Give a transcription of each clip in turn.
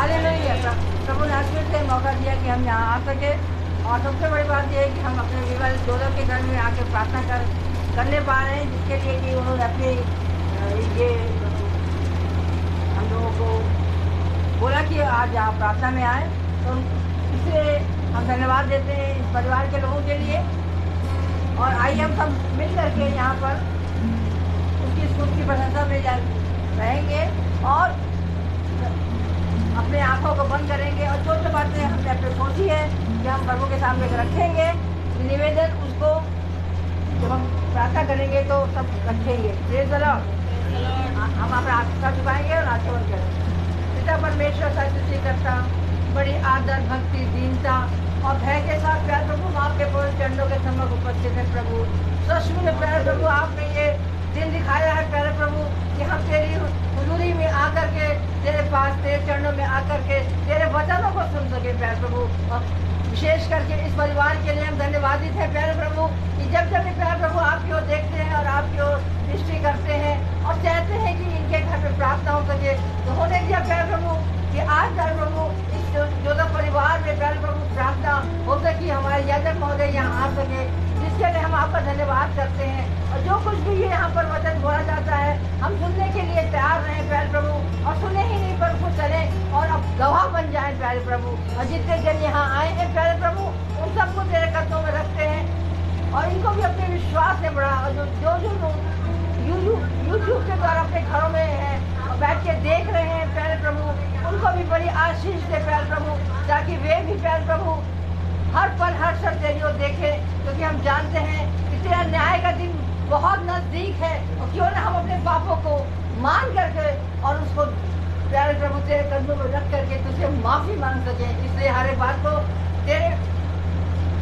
Hallelujah. प्रभु ने आशीष से मौका दिया कि हम यहाँ आ सके। और सबसे बड़ी बात यह है कि हम अपने विमल जोधव के घर में आके प्रार्थना करने पा रहे हैं, जिसके लिए कि उन्होंने अपनी ये हम लोगों को बोला कि आज यहाँ प्रार्थना में आए। तो इसलिए हम धन्यवाद देते हैं इस परिवार के लोगों के लिए। और आइए हम सब मिल करके यहाँ पर उसकी स्तुति की प्रशंसा में रहेंगे और अपने आंखों को बंद करेंगे और जो जो बातें हमने अपने सोची है कि हम प्रभु के सामने रखेंगे, निवेदन उसको जब हम प्रार्थना करेंगे तो सब रखेंगे। Praise the Lord. हम अपना आंख झुकाएंगे और आचरण करेंगे। पिता परमेश्वर सृष्टि करता, बड़ी आदर, भक्ति, दीनता और भय के साथ प्यार प्रभु आपके पवित्र चरणों के सम्मुख उपस्थित है प्रभु। सच में प्यारे प्रभु आपने ये दिन दिखाया है प्यारे प्रभु कि हम तेरी हुजूरी में आकर के तेरे पास तेरे चरणों में आकर के तेरे वचनों को सुन सके प्यारे प्रभु। और विशेष करके इस परिवार के लिए हम धन्यवादित हैं प्यारे प्रभु कि जब जब भी प्यारे प्रभु आपकी ओर देखते हैं और आपकी ओर दृष्टि करते हैं और चाहते हैं कि इनके घर में प्रार्थना हो सके, तो होने दिया प्यारे प्रभु कि आज प्यारे प्रभु इस जोधव परिवार में प्यारे प्रभु प्रार्थना हो सके, हमारे याजक महोदय यहाँ आ सके, जिसके लिए हम आपका धन्यवाद करते हैं। और जो कुछ भी यहाँ पर वचन बोला जाता है हम सुनने के लिए तैयार रहें प्यारे प्रभु, और सुने ही नहीं पर उसको चलें और अब गवाह बन जाएं प्यारे प्रभु। और जितने जन यहाँ आए हैं प्यारे प्रभु उन सबको तेरे कदमों में रखते हैं और इनको भी अपने विश्वास से बढ़ा। और जो लोग यूट्यूब के द्वारा अपने घरों में हैं और बैठ के देख रहे हैं प्यारे प्रभु, उनको भी बड़ी आशीष दे प्यारे प्रभु, ताकि वे भी प्यारे प्रभु हर पल हर शब्द तेरी ओर देखें, क्योंकि हम जानते हैं कि तेरा न्याय का दिन बहुत नजदीक है। और क्यों ना हम अपने पापों को मान करके और उसको प्यारे प्रभु तेरे कदमों में रख करके तुझसे माफी मांग सके। इसलिए हर एक बात को तेरे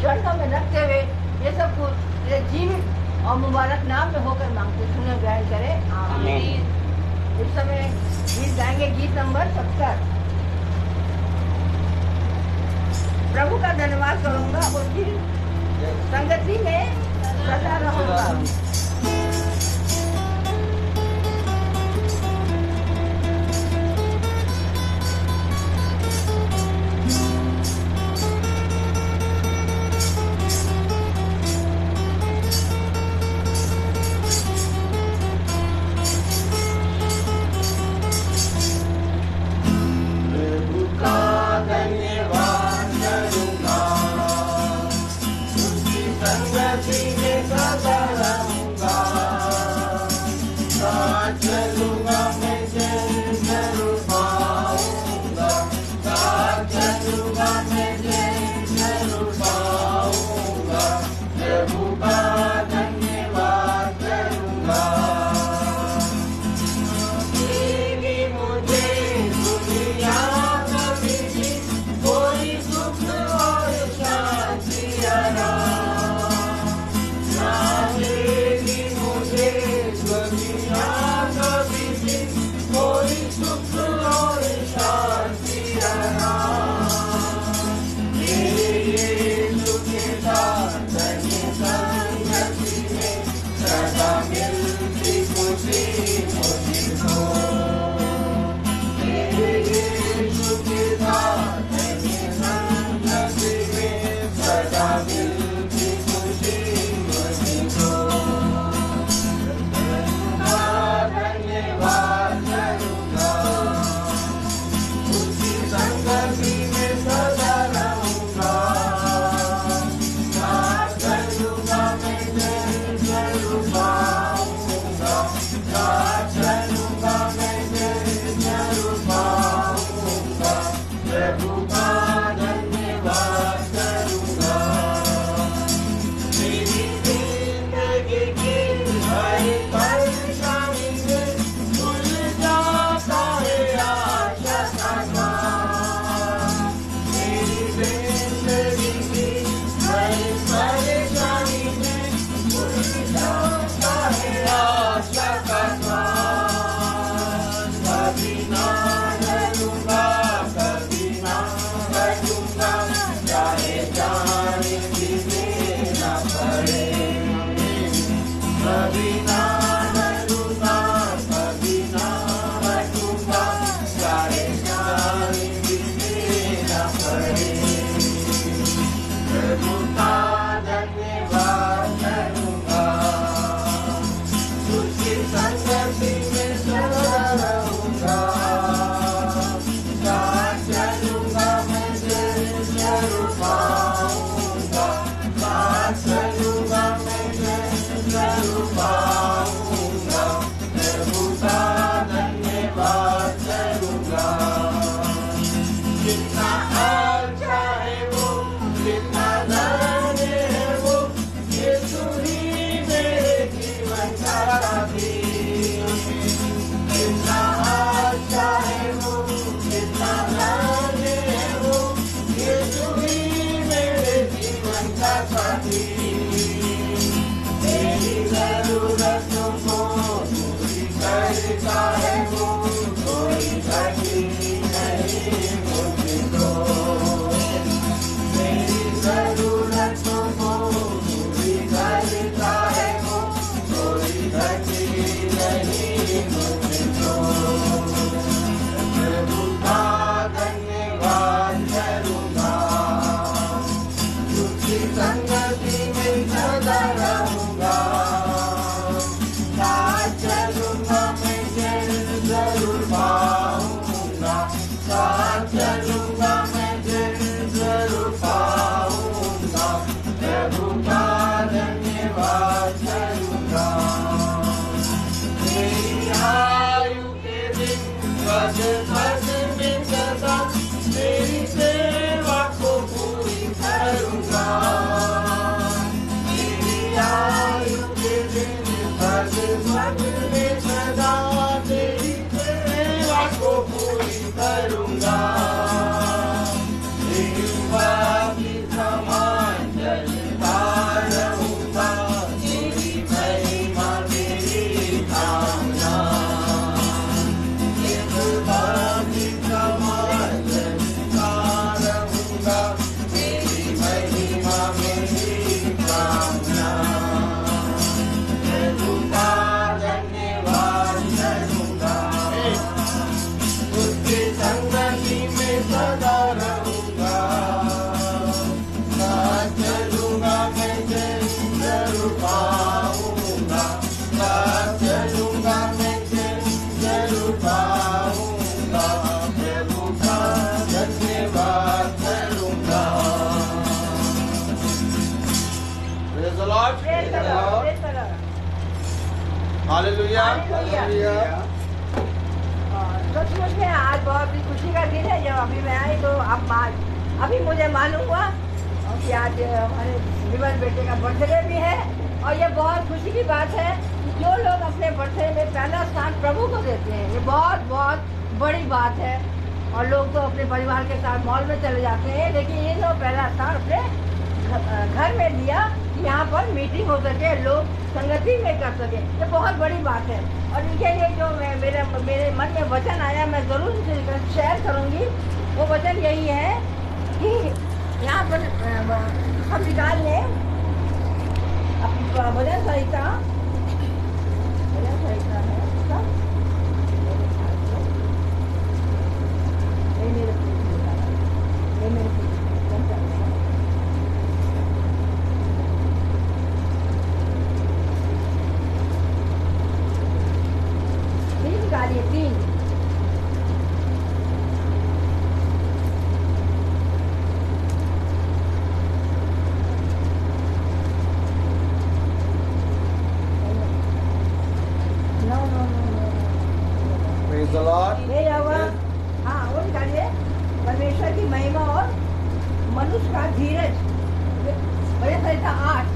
चरणों में रखते हुए ये सब कुछ तेरे जीवित और मुबारक नाम में होकर मांगते सुने ग्रहण करें, आमीन। इस समय गीत गाएंगे, गीत नंबर 70। प्रभु का धन्यवाद करूंगा, उसकी संगति में सदा रहूंगा। संगति में सदा रहूंगा। चाहे वो, कोई घटी नहीं मुझको। मेरी जरूरतों को पूरी करता है वो, कोई घटी नहीं मुझको। प्रभु का धन्यवाद करूंगा, उसकी संगति में सदा रहूंगा। साथ चलूंगा मैं जरूर पाऊंगा, साथ चलूंगा मैं जरूर पाऊंगा। प्रभु का धन्यवाद करूंगा। मेरी आयु के दिन पद पद में सदा मेरी सेवा को पूरी करूंगा। मेरी आयु के दिन पद पद में सदा मेरी सेवा को पूरी करूंगा। सेवा की समान चलता रहूंगा, तेरी महिमा मेरी कामना। सेवा की समान चलता रहूंगा, तेरी महिमा मेरी कामना। प्रभु का धन्यवाद करूंगा, उसकी संगति में सदा रहूंगा। साथ चलूंगा मैं जरूर पाऊंगा, साथ चलूंगा मैं जरूर पाऊंगा। प्रभु का धन्यवाद करूंगा। Praise the Lord. Praise the Lord, praise the Lord। Hallelujah. Hallelujah। सचमुच में आज बहुत ही खुशी का दिन है। जब अभी मैं आई तो अब अभी मुझे मालूम हुआ कि आज हमारे विमल बेटे का बर्थडे भी है। और ये बहुत खुशी की बात है कि जो लोग अपने बर्थडे में पहला स्थान प्रभु को देते हैं, ये बहुत बहुत बड़ी बात है। और लोग तो अपने परिवार के साथ मॉल में चले जाते हैं, लेकिन ये जो पहला स्थान अपने घर में दिया कि यहाँ पर मीटिंग हो सके, लोग संगति में कर सके, ये बहुत बड़ी बात है। और इनके लिए जो मेरे मन में वचन आया, मैं ज़रूर इनसे शेयर करूँगी। वो वचन यही है कि यहाँ पर हम निकाल लें अपनी भजन संहिता है इसका। निकालिए 3। Praise the Lord. हाँ, वो निकालिए। परमेश्वर की महिमा और मनुष्य का धीरज, भजन संहिता 8।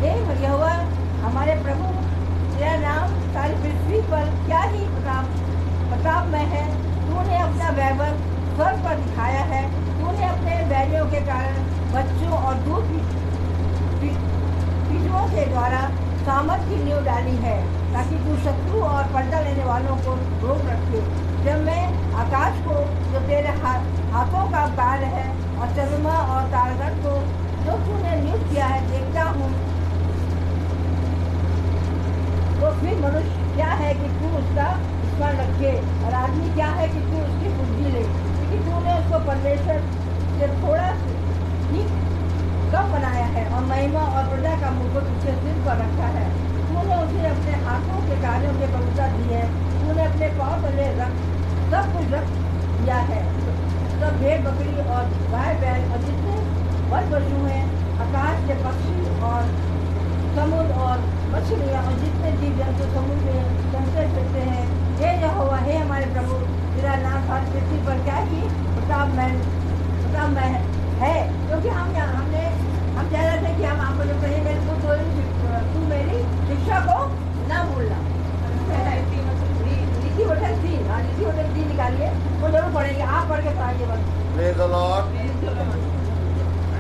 हे यहोवा हमारे प्रभु, तेरा नाम सारी पृथ्वी पर क्या ही प्रताप में है। तूने अपना वैभव स्वर्ग पर दिखाया है। तूने अपने बैरियों के कारण बच्चों और दूध पीछुओं के द्वारा सामर्थ की नींव डाली है, ताकि तू शत्रु और पर्दा लेने वालों को रोक रखे। जब मैं आकाश को जो तेरे हाथों का कार्य है और चंद्रमा और तारगण को जो तूने नियुक्त किया है देखता हूँ, तो फिर मनुष्य क्या है कि तू उसका स्मरण रखे, और आदमी क्या है कि तू उसकी बुद्धि ले। क्योंकि तूने उसको परमेश्वर से थोड़ा ही कम बनाया है और महिमा और प्रजा का मुकुट उसके सिर पर रखा है। तूने उसे अपने हाथों के कार्यों के प्रभुता दी है। तूने अपने पाँव तले सब कुछ रख दिया है। सब भेड़ बकरी और गाय बैल और जितने वन पशु हैं, आकाश के पक्षी और समुद्र और मछलियाँ और जितने जीव जंतु समुद्र में चलते फिरते हैं। हे यहोवा, हे हमारे प्रभु, तेरा नाम सारी पृथ्वी पर क्या ही प्रताप में है। क्योंकि हम कह रहे थे कि हम आपको जो कहेंगे तू मेरी शिक्षा को ना भूलना। नीति वचन 3, नीति वचन 3 निकालिए, वो जरूर पढ़ेंगे। आप पढ़ के सुनाइए बस। Praise the Lord.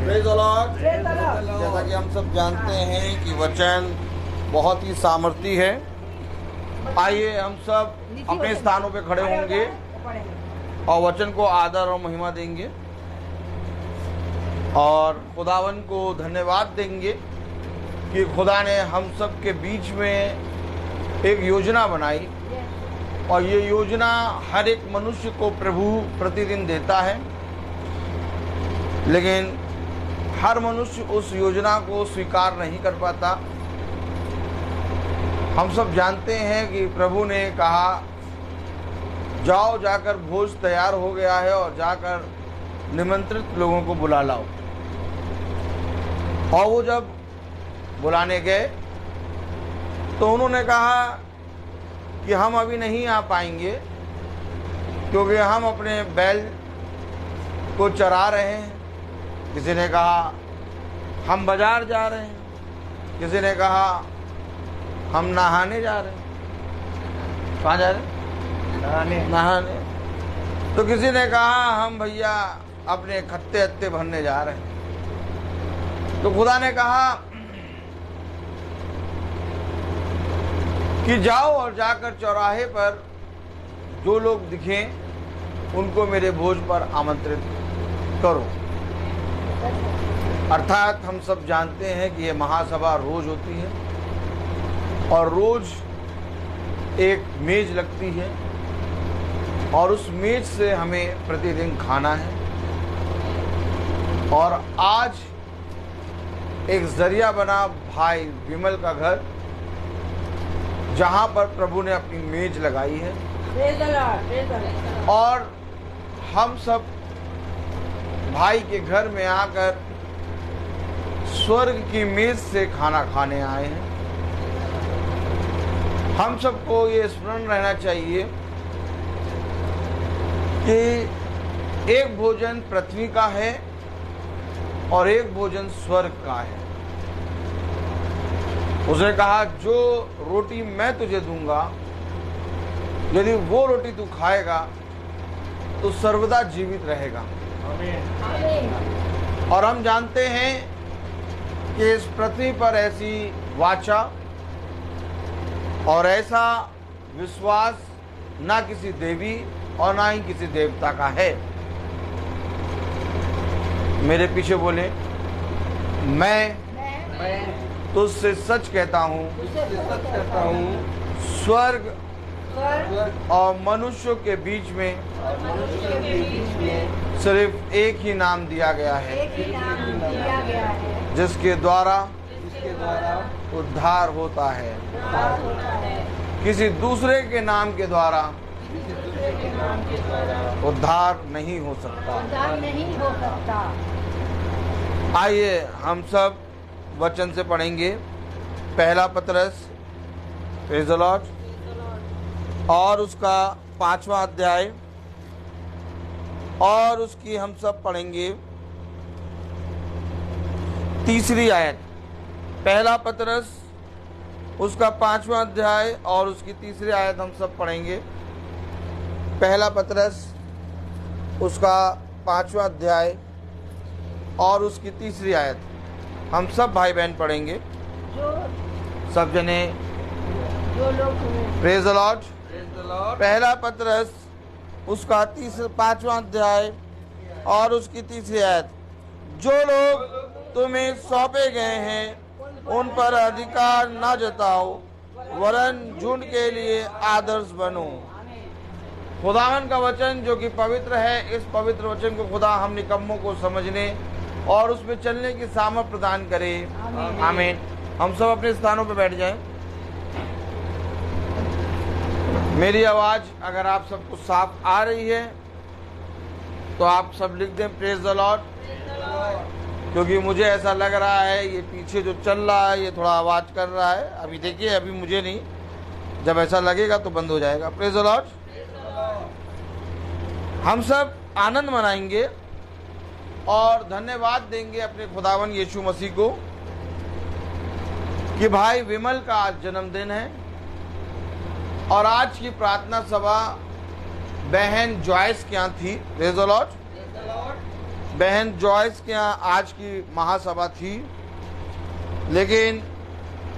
Praise the Lord. Praise the Lord। जैसा कि हम सब जानते हैं कि वचन बहुत ही सामर्थी है। आइए हम सब अपने स्थानों पे खड़े होंगे और वचन को आदर और महिमा देंगे और खुदावन को धन्यवाद देंगे कि खुदा ने हम सब के बीच में एक योजना बनाई और ये योजना हर एक मनुष्य को प्रभु प्रतिदिन देता है, लेकिन हर मनुष्य उस योजना को स्वीकार नहीं कर पाता। हम सब जानते हैं कि प्रभु ने कहा जाओ, जाकर भोज तैयार हो गया है और जाकर निमंत्रित लोगों को बुला लाओ। और वो जब बुलाने गए तो उन्होंने कहा कि हम अभी नहीं आ पाएंगे क्योंकि हम अपने बैल को चरा रहे हैं। किसी ने कहा हम बाजार जा रहे हैं, किसी ने कहा हम नहाने जा रहे हैं। कहाँ जा रहे हैं? नहाने। तो किसी ने कहा हम भैया अपने खत्ते हत्ते भरने जा रहे हैं। तो खुदा ने कहा कि जाओ और जाकर चौराहे पर जो लोग दिखें उनको मेरे भोज पर आमंत्रित करो। अर्थात हम सब जानते हैं कि ये महासभा रोज होती है और रोज एक मेज लगती है और उस मेज से हमें प्रतिदिन खाना है। और आज एक जरिया बना भाई विमल का घर, जहां पर प्रभु ने अपनी मेज लगाई है और हम सब भाई के घर में आकर स्वर्ग की मेज से खाना खाने आए हैं। हम सबको ये स्मरण रहना चाहिए कि एक भोजन पृथ्वी का है और एक भोजन स्वर्ग का है। उसने कहा जो रोटी मैं तुझे दूंगा, यदि वो रोटी तू खाएगा तो सर्वदा जीवित रहेगा। और हम जानते हैं कि इस पृथ्वी पर ऐसी वाचा और ऐसा विश्वास ना किसी देवी और ना ही किसी देवता का है। मेरे पीछे बोले, मैं तुझसे सच कहता हूँ, स्वर्ग और मनुष्यों के बीच में सिर्फ एक ही नाम दिया गया है जिसके द्वारा उद्धार होता है। किसी दूसरे के नाम के द्वारा उद्धार नहीं हो सकता। आइए हम सब वचन से पढ़ेंगे। पहला पतरस, प्रेज़ द लॉर्ड, और उसका 5वां अध्याय और उसकी हम सब पढ़ेंगे 3री आयत। पहला पतरस उसका 5वां अध्याय और उसकी 3री आयत हम सब पढ़ेंगे। पहला पतरस उसका 5वां अध्याय और उसकी 3री आयत हम सब भाई बहन पढ़ेंगे, सब जने। Praise the Lord. पहला पतरस उसका 5वां अध्याय और उसकी 3री आयत। जो लोग तुम्हें सौंपे गए हैं उन पर अधिकार न जताओ, वरन झुंड के लिए आदर्श बनो। खुदावन का वचन जो कि पवित्र है, इस पवित्र वचन को खुदा हम निकम्मों को समझने और उसमें चलने की सामर्थ प्रदान करे। आमीन। हम सब अपने स्थानों पर बैठ जाएं। मेरी आवाज़ अगर आप सबको साफ आ रही है तो आप सब लिख दें प्रेज़ द लॉर्ड, क्योंकि मुझे ऐसा लग रहा है ये पीछे जो चल रहा है ये थोड़ा आवाज़ कर रहा है। अभी देखिए, अभी मुझे नहीं, जब ऐसा लगेगा तो बंद हो जाएगा। Praise the Lord. हम सब आनंद मनाएंगे और धन्यवाद देंगे अपने खुदावन यीशु मसीह को कि भाई विमल का आज जन्मदिन है और आज की प्रार्थना सभा बहन जॉयस के यहाँ थी। Praise the Lord. बहन जॉयस के यहाँ आज की महासभा थी, लेकिन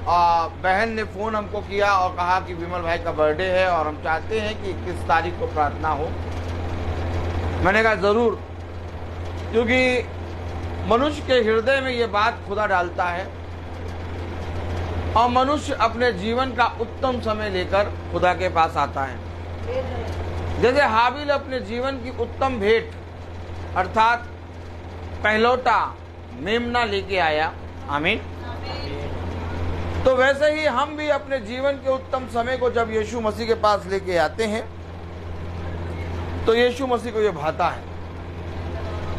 बहन ने फ़ोन हमको किया और कहा कि विमल भाई का बर्थडे है और हम चाहते हैं कि 21 तारीख को प्रार्थना हो। मैंने कहा ज़रूर, क्योंकि मनुष्य के हृदय में ये बात खुदा डालता है और मनुष्य अपने जीवन का उत्तम समय लेकर खुदा के पास आता है। जैसे हाबिल अपने जीवन की उत्तम भेंट अर्थात पहलौटा मेमना लेके आया, आमीन, तो वैसे ही हम भी अपने जीवन के उत्तम समय को जब यीशु मसीह के पास लेके आते हैं तो यीशु मसीह को ये भाता है।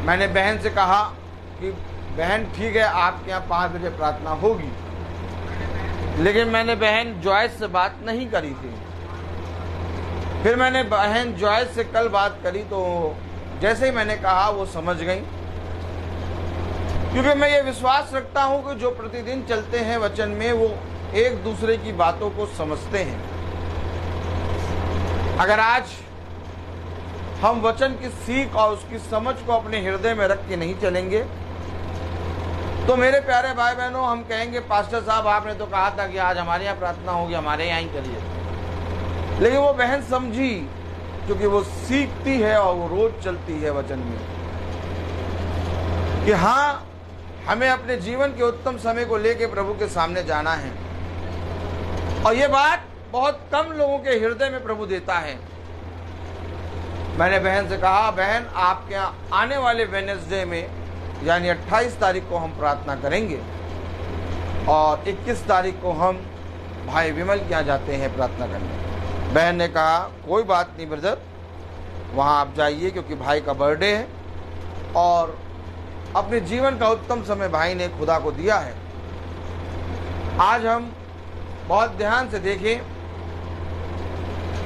मैंने बहन से कहा कि बहन ठीक है, आपके यहाँ 5 बजे प्रार्थना होगी, लेकिन मैंने बहन जॉयस से बात नहीं करी थी। फिर मैंने बहन जॉयस से कल बात करी तो जैसे ही मैंने कहा वो समझ गई, क्योंकि मैं ये विश्वास रखता हूं कि जो प्रतिदिन चलते हैं वचन में वो एक दूसरे की बातों को समझते हैं। अगर आज हम वचन की सीख और उसकी समझ को अपने हृदय में रख के नहीं चलेंगे तो मेरे प्यारे भाई बहनों, हम कहेंगे पास्टर साहब आपने तो कहा था कि आज हमारे यहाँ प्रार्थना होगी, हमारे यहाँ ही करिए। लेकिन वो बहन समझी, क्योंकि वो सीखती है और वो रोज चलती है वचन में कि हाँ, हमें अपने जीवन के उत्तम समय को लेकर प्रभु के सामने जाना है। और ये बात बहुत कम लोगों के हृदय में प्रभु देता है। मैंने बहन से कहा, बहन आपके यहाँ आने वाले वेडनेसडे में यानी 28 तारीख को हम प्रार्थना करेंगे और 21 तारीख को हम भाई विमल के यहाँ जाते हैं प्रार्थना करने। बहन ने कहा कोई बात नहीं ब्रदर, वहाँ आप जाइए, क्योंकि भाई का बर्थडे है और अपने जीवन का उत्तम समय भाई ने खुदा को दिया है। आज हम बहुत ध्यान से देखें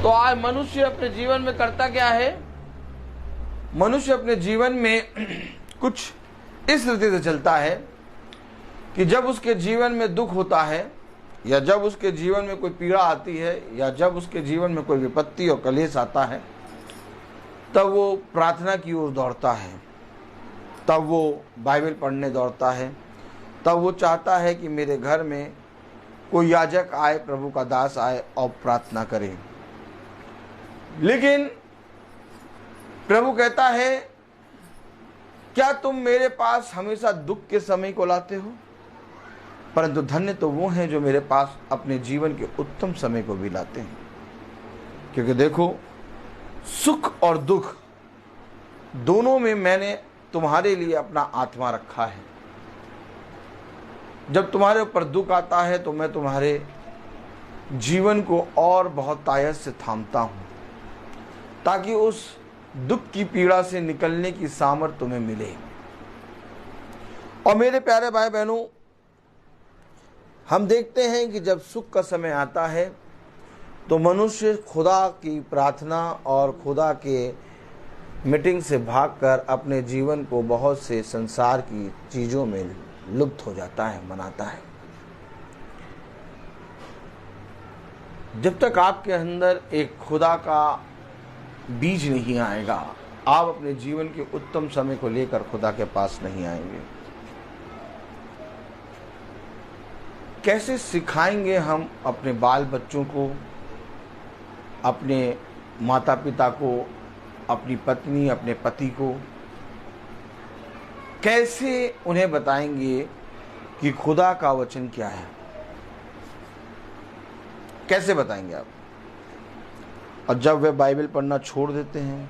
तो आज मनुष्य अपने जीवन में करता क्या है? मनुष्य अपने जीवन में कुछ इस रीति से चलता है कि जब उसके जीवन में दुख होता है या जब उसके जीवन में कोई पीड़ा आती है या जब उसके जीवन में कोई विपत्ति और कलेश आता है, तब वो प्रार्थना की ओर दौड़ता है, तब वो बाइबल पढ़ने दौड़ता है, तब वो चाहता है कि मेरे घर में कोई याजक आए, प्रभु का दास आए और प्रार्थना करे। लेकिन प्रभु कहता है, क्या तुम मेरे पास हमेशा दुख के समय को लाते हो? परंतु धन्य तो वो हैं जो मेरे पास अपने जीवन के उत्तम समय को भी लाते हैं। क्योंकि देखो, सुख और दुख दोनों में मैंने तुम्हारे लिए अपना आत्मा रखा है। जब तुम्हारे ऊपर दुख आता है तो मैं तुम्हारे जीवन को और बहुत तायत से थामता हूं, ताकि उस दुख की पीड़ा से निकलने की सामर्थ तुम्हें मिले। और मेरे प्यारे भाई बहनों, हम देखते हैं कि जब सुख का समय आता है तो मनुष्य खुदा की प्रार्थना और खुदा के मीटिंग से भागकर अपने जीवन को बहुत से संसार की चीज़ों में लुप्त हो जाता है, मनाता है। जब तक आपके अंदर एक खुदा का बीज नहीं आएगा, आप अपने जीवन के उत्तम समय को लेकर खुदा के पास नहीं आएंगे। कैसे सिखाएंगे हम अपने बाल बच्चों को, अपने माता पिता को, अपनी पत्नी, अपने पति को, कैसे उन्हें बताएंगे कि खुदा का वचन क्या है? कैसे बताएंगे आप? और जब वे बाइबल पढ़ना छोड़ देते हैं,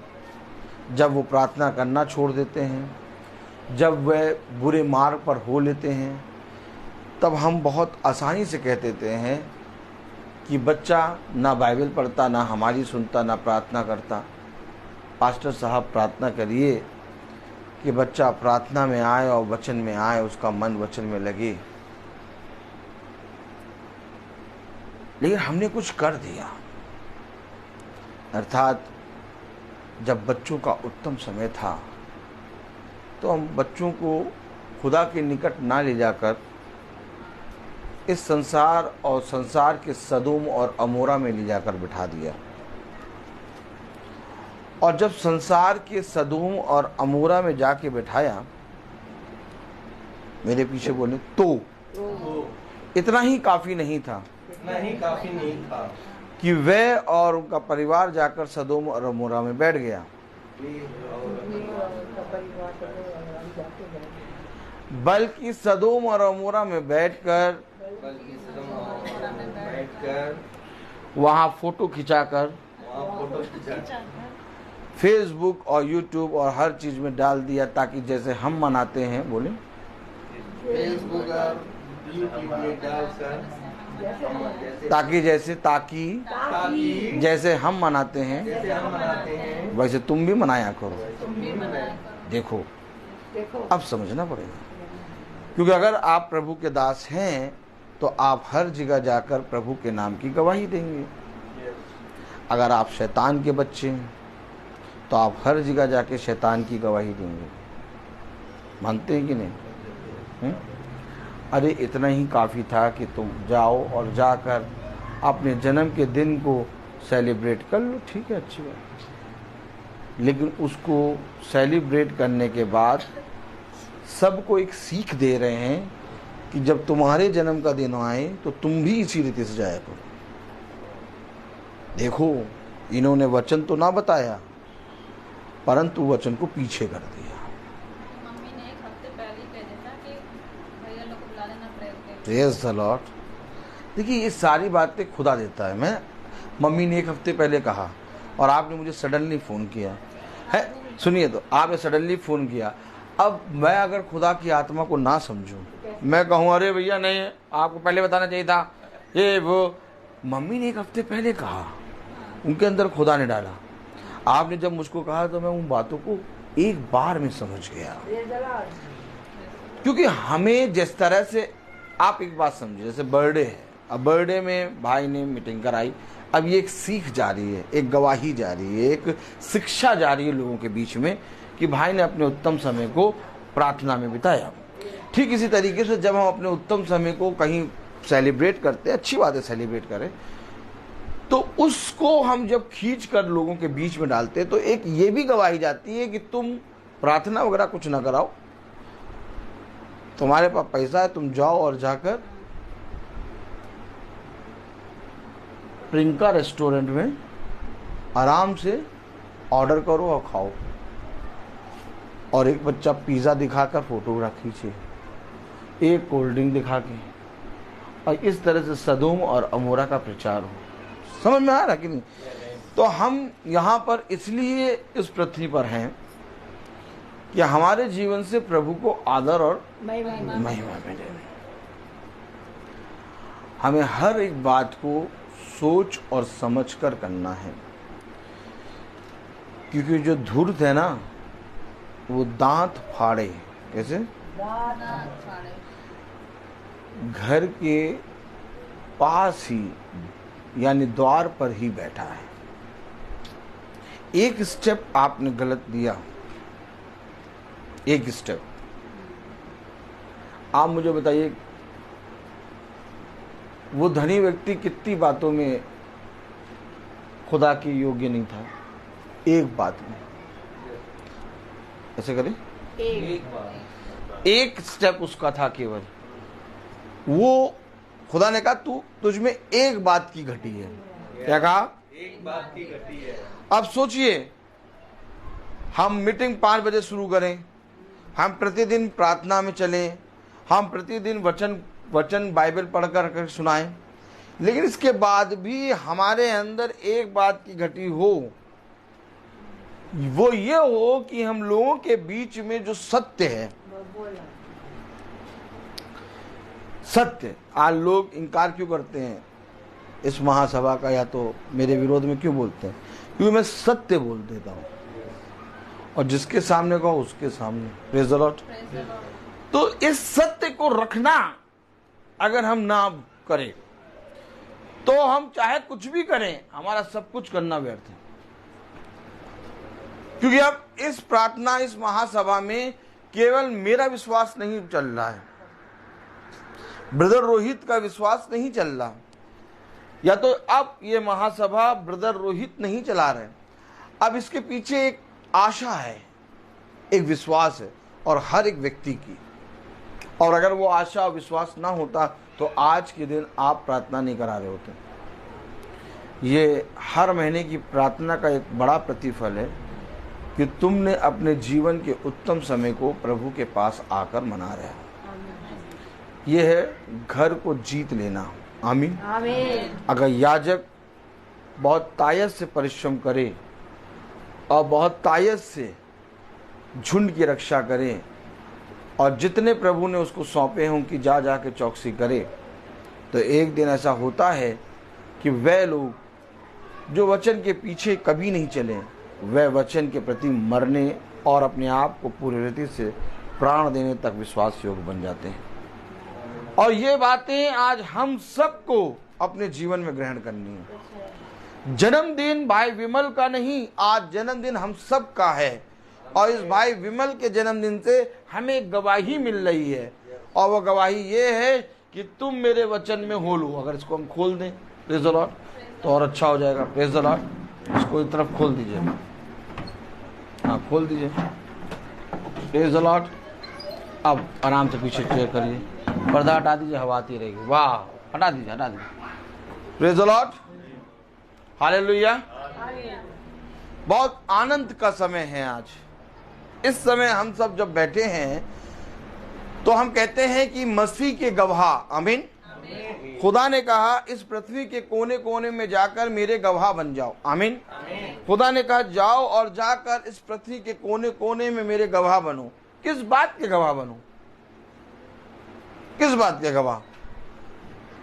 जब वो प्रार्थना करना छोड़ देते हैं, जब वे बुरे मार्ग पर हो लेते हैं, तब हम बहुत आसानी से कह देते हैं कि बच्चा ना बाइबल पढ़ता, ना हमारी सुनता, ना प्रार्थना करता। पास्टर साहब प्रार्थना करिए कि बच्चा प्रार्थना में आए और वचन में आए, उसका मन वचन में लगे। लेकिन हमने कुछ कर दिया, अर्थात जब बच्चों का उत्तम समय था तो हम बच्चों को खुदा के निकट ना ले जाकर इस संसार और संसार के सदोम और अमोरा में ले जाकर बिठा दिया। और जब संसार के सदोम और अमोरा में जाके बिठाया, मेरे पीछे बोले इतना ही काफी नहीं था इतना ही काफी नहीं था कि वह और उनका परिवार जाकर सदोम और अमोरा में बैठ गया, बल्कि सदोम और अमोरा में बैठकर वहां फोटो खिंचाकर फेसबुक और यूट्यूब और हर चीज में डाल दिया, ताकि जैसे हम मनाते हैं, बोले फेसबुक और यूट्यूब में डालकर ताकि जैसे हम मनाते हैं वैसे तुम भी मनाया करो। देखो अब समझना पड़ेगा, क्योंकि अगर आप प्रभु के दास हैं तो आप हर जगह जाकर प्रभु के नाम की गवाही देंगे। अगर आप शैतान के बच्चे हैं तो आप हर जगह जाके शैतान की गवाही देंगे। मानते हैं कि नहीं? अरे इतना ही काफ़ी था कि तुम जाओ और जाकर अपने जन्म के दिन को सेलिब्रेट कर लो, ठीक है, अच्छी बात। लेकिन उसको सेलिब्रेट करने के बाद सबको एक सीख दे रहे हैं कि जब तुम्हारे जन्म का दिन आए तो तुम भी इसी रीति से जाया करो। देखो, इन्होंने वचन तो ना बताया, परंतु वचन को पीछे कर दिया। मम्मी ने 1 हफ्ते पहले ही कह दिया था कि भैया लोग को बुला लेना प्रेयर के। Praise the Lord. देखिए, ये सारी बातें खुदा देता है। मैं मम्मी ने 1 हफ्ते पहले कहा और आपने मुझे सडनली फ़ोन किया है। सुनिए, तो आपने सडनली फ़ोन किया। अब मैं अगर खुदा की आत्मा को ना समझूं, मैं कहूँ अरे भैया नहीं, आपको पहले बताना चाहिए था, ये वो मम्मी ने 1 हफ्ते पहले कहा, उनके अंदर खुदा ने डाला। आपने जब मुझको कहा तो मैं उन बातों को एक बार में समझ गया। क्योंकि हमें जिस तरह से, आप एक बात समझिए, जैसे बर्थडे है, अब बर्थडे में भाई ने मीटिंग कराई, अब ये एक सीख जारी है, एक गवाही जारी है, एक शिक्षा जारी है लोगों के बीच में कि भाई ने अपने उत्तम समय को प्रार्थना में बिताया। ठीक इसी तरीके से जब हम अपने उत्तम समय को कहीं सेलिब्रेट करते हैं, अच्छी बात है सेलिब्रेट करें, तो उसको हम जब खींच कर लोगों के बीच में डालते हैं तो एक ये भी गवाही जाती है कि तुम प्रार्थना वगैरह कुछ ना कराओ, तुम्हारे पास पैसा है, तुम जाओ और जाकर प्रियंका रेस्टोरेंट में आराम से ऑर्डर करो और खाओ, और एक बच्चा पिज़्ज़ा दिखाकर फोटोग्राफ खींचे, एक कोल्ड ड्रिंक दिखा के, और इस तरह से सदोम और अमोरा का प्रचार हो। समझ में आ रहा कि नहीं? तो हम यहाँ पर इसलिए इस पृथ्वी पर हैं कि हमारे जीवन से प्रभु को आदर और महिमा मिले। हमें हर एक बात को सोच और समझ कर करना है, क्योंकि जो धूर्त है ना, वो दांत फाड़े, कैसे घर के पास ही यानी द्वार पर ही बैठा है। एक स्टेप आपने गलत दिया, एक स्टेप, आप मुझे बताइए वो धनी व्यक्ति कितनी बातों में खुदा के योग्य नहीं था? एक बात में। ऐसे करें, एक स्टेप उसका था केवल, वो खुदा ने कहा तू तुझ में एक बात की घटी है। क्या कहा? एक बात की घटी है। अब सोचिए, हम मीटिंग 5 बजे शुरू करें, हम प्रतिदिन प्रार्थना में चलें, हम प्रतिदिन वचन बाइबल पढ़कर सुनाएं, लेकिन इसके बाद भी हमारे अंदर एक बात की घटी हो, वो ये हो कि हम लोगों के बीच में जो सत्य है, सत्य, आज लोग इनकार क्यों करते हैं इस महासभा का, या तो मेरे विरोध में क्यों बोलते हैं? क्योंकि मैं सत्य बोल देता हूं, और जिसके सामने कहो उसके सामने। Praise the Lord. तो इस सत्य को रखना अगर हम ना करें तो हम चाहे कुछ भी करें, हमारा सब कुछ करना व्यर्थ है। क्योंकि अब इस प्रार्थना, इस महासभा में केवल मेरा विश्वास नहीं चल रहा है, ब्रदर रोहित का विश्वास नहीं चल रहा, या तो अब ये महासभा ब्रदर रोहित नहीं चला रहे, अब इसके पीछे एक आशा है, एक विश्वास है, और हर एक व्यक्ति की और अगर वो आशा और विश्वास ना होता तो आज के दिन आप प्रार्थना नहीं करा रहे होते। ये हर महीने की प्रार्थना का एक बड़ा प्रतिफल है कि तुमने अपने जीवन के उत्तम समय को प्रभु के पास आकर मना रहे हो। ये है घर को जीत लेना। आमीन। आमीन। अगर याजक बहुत तायत से परिश्रम करे और बहुत तायत से झुंड की रक्षा करे और जितने प्रभु ने उसको सौंपे हैं उनकी जा के चौकसी करे, तो एक दिन ऐसा होता है कि वह लोग जो वचन के पीछे कभी नहीं चले, वह वचन के प्रति मरने और अपने आप को पूरी रीति से प्राण देने तक विश्वास योग्य बन जाते हैं। और ये बातें आज हम सबको अपने जीवन में ग्रहण करनी है। जन्मदिन भाई विमल का नहीं, आज जन्मदिन हम सब का है। और इस भाई विमल के जन्मदिन से हमें एक गवाही मिल रही है, और वो गवाही ये है कि तुम मेरे वचन में हो लो। अगर इसको हम खोल दें प्रेज द लॉर्ड तो और अच्छा हो जाएगा। Praise the Lord. इसको इस तरफ खोल दीजिए, हाँ खोल दीजिए। Praise the Lord. अब आराम से पीछे चेक करिए, पर्दा हटा दीजिए, हवा आती रहेगी। वाह, हटा दीजिए, हटा दीजिए। Praise the Lord. हालेलुया। बहुत आनंद का समय है आज। इस समय हम सब जब बैठे हैं तो हम कहते हैं कि मसीह के गवाह। आमीन। खुदा ने कहा इस पृथ्वी के कोने कोने में जाकर मेरे गवाह बन जाओ। आमीन। खुदा ने कहा जाओ और जाकर इस पृथ्वी के कोने कोने में मेरे गवाह बनो। किस बात के गवाह बनो? किस बात के गवाह?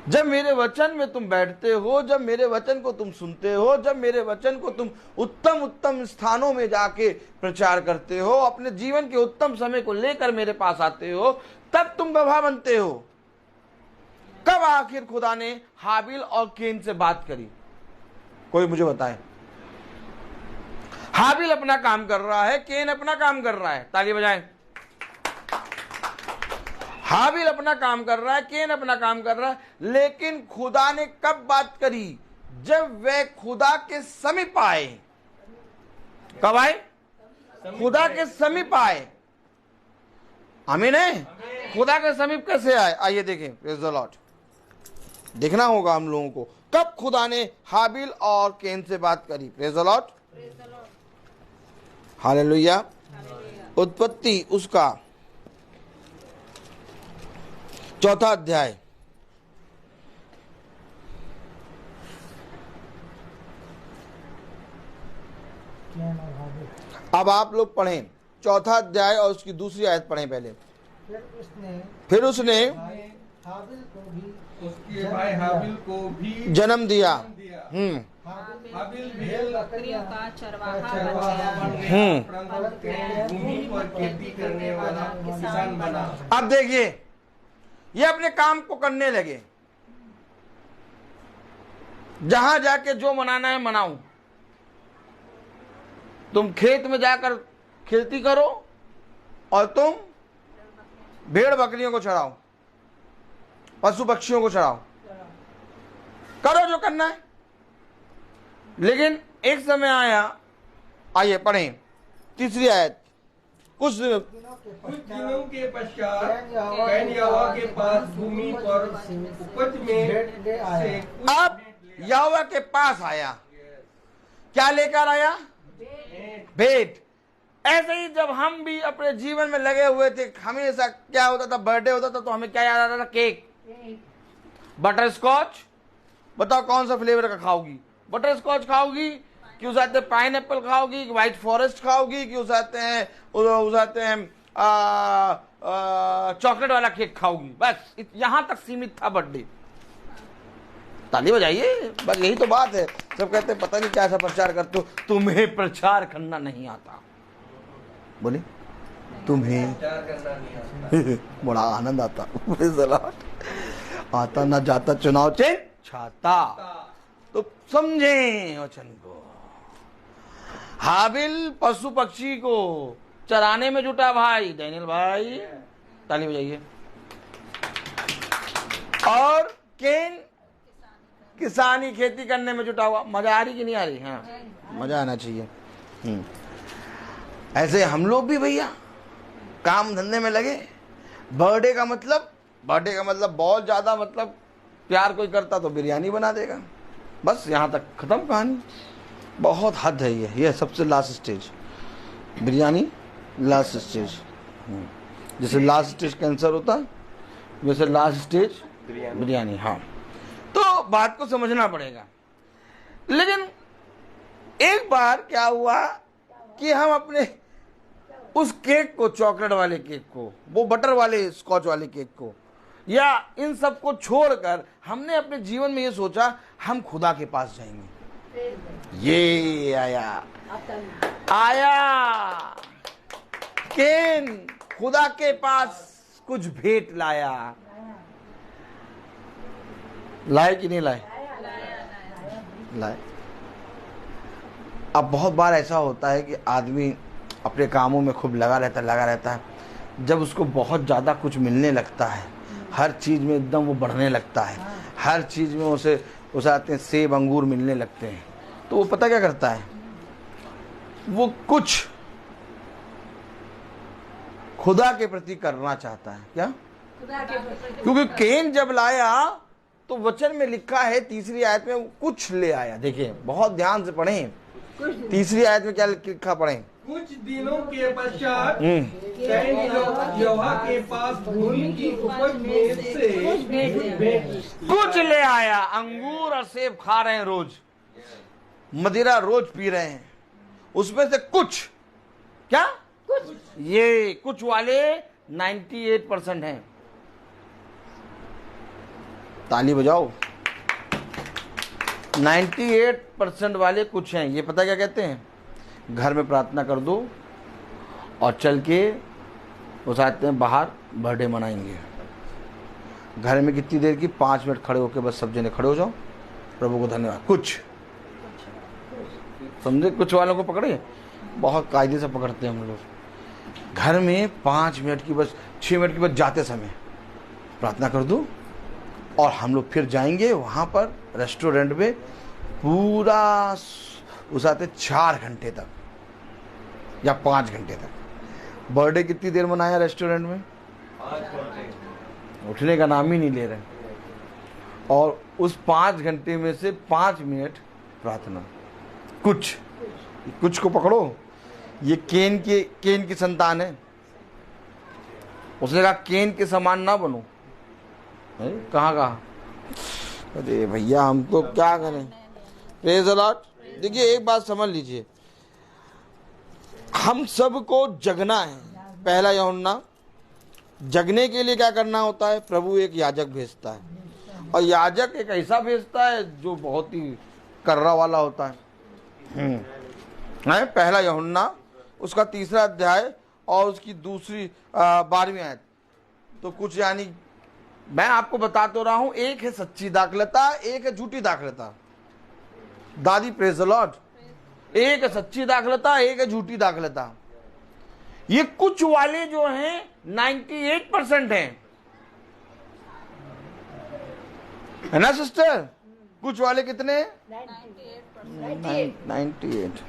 जब मेरे वचन में तुम बैठते हो, जब मेरे वचन को तुम सुनते हो, जब मेरे वचन को तुम उत्तम उत्तम स्थानों में जाके प्रचार करते हो, अपने जीवन के उत्तम समय को लेकर मेरे पास आते हो, तब तुम गवाह बनते हो। कब आखिर खुदा ने हाबिल और केन से बात करी? कोई मुझे बताए। हाबिल अपना काम कर रहा है, केन अपना काम कर रहा है। ताली बजाएं। हाबिल अपना काम कर रहा है, केन अपना काम कर रहा है, लेकिन खुदा ने कब बात करी? जब वे खुदा के समीप आए। कब आए? खुदा के समीप आए। आमीन है। खुदा के समीप कैसे आए? आइए देखें। Praise the Lord. देखना होगा हम लोगों को कब खुदा ने हाबिल और केन से बात करी। Praise the Lord. हालेलुया। उत्पत्ति उसका 4 अध्याय। अब आप लोग पढ़ें 4 अध्याय और उसकी दूसरी आयत पढ़ें पहले। फिर उसने उसके भाई हाबिल को भी जन्म दिया। हाबिल भेड़ बकरियों का चरवाहा बन बन गया, परंतु भूमि पर खेती करने वाला किसान बना। अब देखिए, ये अपने काम को करने लगे। जहां जाके जो मनाना है मनाओ। तुम खेत में जाकर खेती करो और तुम भेड़ बकरियों को चढ़ाओ, पशु पक्षियों को चढ़ाओ, करो जो करना है। लेकिन एक समय आया, आइए पढ़ें तीसरी आयत। कुछ दिनों के पश्चात कैन यहोवा के पास भूमि पर उपज में से अब यहोवा के पास आया। क्या लेकर आया? भेंट। ऐसे ही जब हम भी अपने जीवन में लगे हुए थे, हमेशा क्या होता था? बर्थडे होता था तो हमें क्या याद आता था? Cake, butterscotch. बताओ कौन सा फ्लेवर का खाओगी? बटर स्कॉच खाओगी कि उसाते पाइन एप्पल खाओगी कि व्हाइट फॉरेस्ट खाओगी कि उसाते हैं चॉकलेट वाला केक खाओगी? बस यहां तक सीमित था बर्थडे। ताली बजाइए। बस यही तो बात है। सब कहते हैं पता नहीं क्या ऐसा प्रचार करते हो। तुम्हें प्रचार करना नहीं आता। बोले तुम्हें बड़ा आनंद आता। आता ना जाता चुनाव चिन्ह छाता। तो समझे वचन को। हाबिल पशु पक्षी को चराने में जुटा भाई डैनियल भाई। ताली बजाइए। और केन किसानी खेती करने में जुटा हुआ। मजा आ रही कि नहीं आ रही? हाँ, मजा आना चाहिए। ऐसे हम लोग भी भैया काम धंधे में लगे। बर्थडे का मतलब बहुत ज्यादा, मतलब प्यार कोई करता तो बिरयानी बना देगा, बस यहाँ तक खत्म कहानी। बहुत हद है ये सबसे last stage biryani, last stage. जैसे लास्ट स्टेज कैंसर होता है, वैसे लास्ट स्टेज बिरयानी। हाँ, तो बात को समझना पड़ेगा। लेकिन एक बार क्या हुआ कि हम अपने उस केक को, चॉकलेट वाले केक को, वो बटर वाले स्कॉच वाले केक को, या इन सब को छोड़कर हमने अपने जीवन में ये सोचा हम खुदा के पास जाएंगे। ये आया केन खुदा के पास कुछ भेंट लाया। लाए कि नहीं लाए? लाए। अब बहुत बार ऐसा होता है कि आदमी अपने कामों में खूब लगा रहता है, जब उसको बहुत ज़्यादा कुछ मिलने लगता है, हर चीज़ में एकदम वो बढ़ने लगता है, हर चीज़ में उसे आते हैं सेब अंगूर मिलने लगते हैं, तो वो पता क्या करता है, वो कुछ खुदा के प्रति करना चाहता है। क्या? क्योंकि केन जब लाया तो वचन में लिखा है, तीसरी आयत में कुछ ले आया। देखिए बहुत ध्यान से पढ़ें, तीसरी आयत में क्या लिखा, पढ़ें। कुछ दिनों के पश्चात कैन यहोवा के पास भूमि की उपज में से कुछ ले आया। अंगूर और सेब खा रहे हैं रोज, मदिरा रोज पी रहे हैं, उसमें से कुछ, क्या कुछ, ये कुछ वाले 98% हैं। ताली बजाओ। 98% वाले कुछ हैं। ये पता क्या कहते हैं? घर में प्रार्थना कर दो और चल के उस आते हैं बाहर बर्थडे मनाएंगे। घर में कितनी देर की? 5 मिनट खड़े होके बस सब जने खड़े हो जाओ, प्रभु को धन्यवाद। कुछ समझे? कुछ वालों को पकड़े, बहुत कायदे से पकड़ते हैं हम लोग। घर में 5 मिनट की बस, 6 मिनट की बस जाते समय प्रार्थना कर दो और हम लोग फिर जाएंगे वहाँ पर रेस्टोरेंट में पूरा उस आते 4 घंटे तक या 5 घंटे तक। बर्थडे कितनी देर मनाया रेस्टोरेंट में? 5 घंटे। उठने का नाम ही नहीं ले रहे। और उस 5 घंटे में से 5 मिनट प्रार्थना। कुछ को पकड़ो। ये केन की संतान है। उसने कहा केन के समान ना बनो। कहाँ? अरे भैया हम तो क्या करें। Praise the Lord. देखिए एक बात समझ लीजिए, हम सबको जगना है। पहला यूहन्ना, जगने के लिए क्या करना होता है? प्रभु एक याजक भेजता है, और याजक एक ऐसा भेजता है जो बहुत ही कर्रा वाला होता है। पहला यूहन्ना उसका 3रा अध्याय और उसकी दूसरी 12वीं आयत। तो कुछ, यानी मैं आपको बता तो रहा हूं, एक है सच्ची दाखलता, एक है झूठी दाखलता। दादी प्रेज़ द लॉर्ड। एक है सच्ची दाखलता, एक है झूठी दाखलता। ये कुछ वाले जो हैं 98% हैं, है ना सिस्टर? कुछ वाले कितने? 98।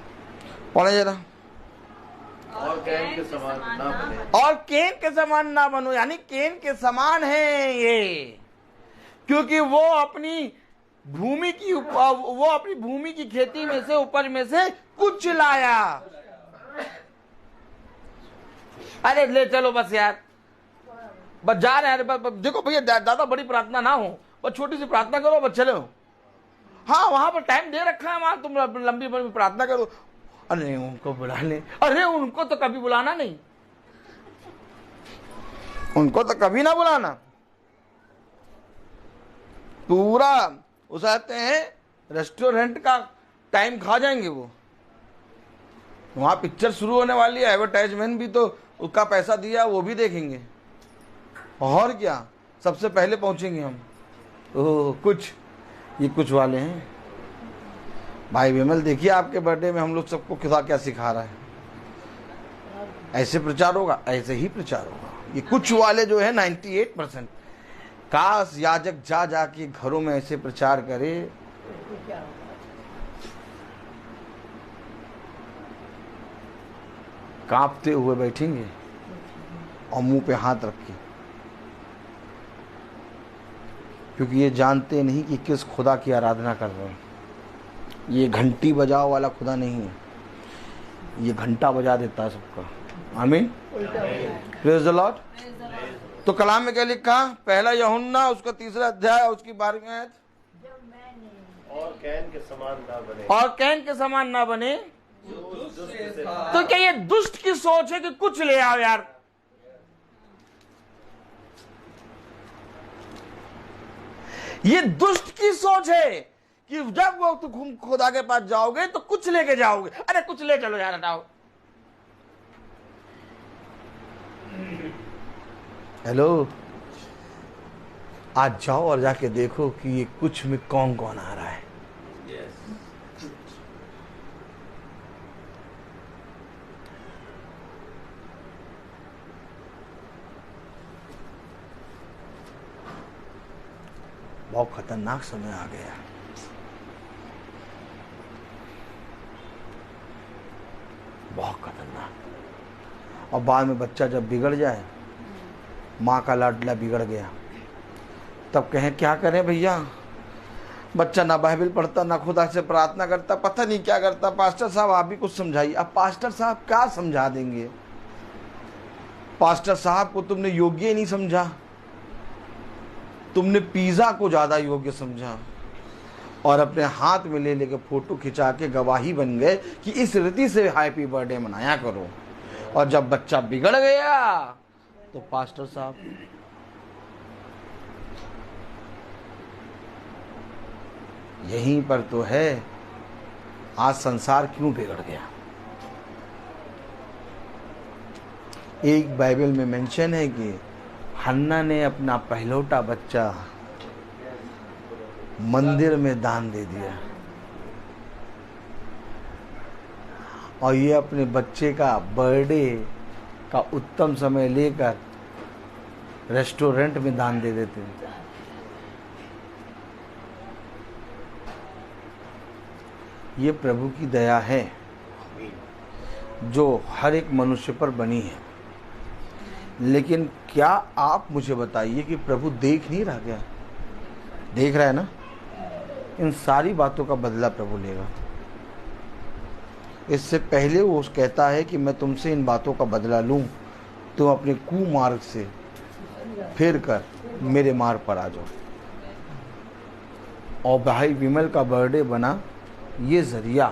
पढ़े जरा। और केन के समान ना बने। और केन के समान ना बनो, यानी केन के समान है ये, क्योंकि वो अपनी भूमि की खेती में से, उपज में से कुछ लाया। अरे ले चलो बस यार, बस जा रहे हैं। देखो भैया ज्यादा बड़ी प्रार्थना ना हो, बस छोटी सी प्रार्थना करो, बस चलो। हाँ वहां पर टाइम दे रखा है, वहां तुम लंबी प्रार्थना करो। अरे उनको बुला ले। अरे उनको तो कभी बुलाना नहीं, उनको तो कभी ना बुलाना। पूरा उस आते हैं रेस्टोरेंट का टाइम खा जाएंगे वो। वहां पिक्चर शुरू होने वाली है, एडवर्टाइजमेंट भी तो उसका पैसा दिया वो भी देखेंगे। और क्या, सबसे पहले पहुंचेंगे हम। ओह ये कुछ वाले हैं। भाई विमल देखिए आपके बर्थडे में हम लोग सबको खुदा क्या सिखा रहा है। ऐसे प्रचार होगा, ऐसे ही प्रचार होगा। ये कुछ वाले जो है 98%। काश याजक जा के घरों में ऐसे प्रचार करे। कांपते हुए बैठेंगे और मुंह पे हाथ रख के, क्योंकि ये जानते नहीं कि किस खुदा की आराधना कर रहे हैं। ये घंटी बजाओ वाला खुदा नहीं है, ये घंटा बजा देता है सबका। आमीन, प्रेज द लॉर्ड। तो कलाम में क्या लिखा? पहला यूहन्ना उसका 3 अध्याय उसकी 12वीं आयत, और कैन के समान ना बने, और कैन के समान ना बने। तो क्या ये दुष्ट की सोच है कि कुछ ले आओ यार? ये दुष्ट की सोच है कि जब वो तुम खुदा के पास जाओगे तो कुछ लेके जाओगे। अरे कुछ ले चलो यार, हटाओ। हेलो, आज जाओ और जाके देखो कि ये कुछ में कौन कौन आ रहा है। बहुत खतरनाक समय आ गया। बहुत खतरनाक। और बाद में बच्चा जब बिगड़ जाए, माँ का लाडला बिगड़ गया, तब कहें क्या करें भैया? बच्चा ना बाइबल पढ़ता, ना खुदा से प्रार्थना करता, पता नहीं क्या करता। पास्टर साहब आप भी कुछ समझाइए। अब पास्टर साहब क्या समझा देंगे? पास्टर साहब को तुमने योग्य ही नहीं समझा, तुमने पिज़्ज़ा को ज़्यादा योग्य समझा और अपने हाथ में ले लेके फोटो खिंचा के गवाही बन गए कि इस रीति से हैप्पी बर्थडे मनाया करो। और जब बच्चा बिगड़ गया तो पास्टर साहब, यहीं पर तो है आज संसार क्यों बिगड़ गया। एक बाइबल में मेंशन है कि हन्ना ने अपना पहलौटा बच्चा मंदिर में दान दे दिया और ये अपने बच्चे का बर्थडे का उत्तम समय लेकर रेस्टोरेंट में दान दे देते हैं। ये प्रभु की दया है जो हर एक मनुष्य पर बनी है। लेकिन क्या आप मुझे बताइए कि प्रभु देख नहीं रहा क्या? देख रहा है ना। इन सारी बातों का बदला प्रभु लेगा। इससे पहले वो कहता है कि मैं तुमसे इन बातों का बदला लूं, तुम अपने कुमार्ग से फिर कर मेरे मार्ग पर आ जाओ। और भाई विमल का बर्थडे बना ये जरिया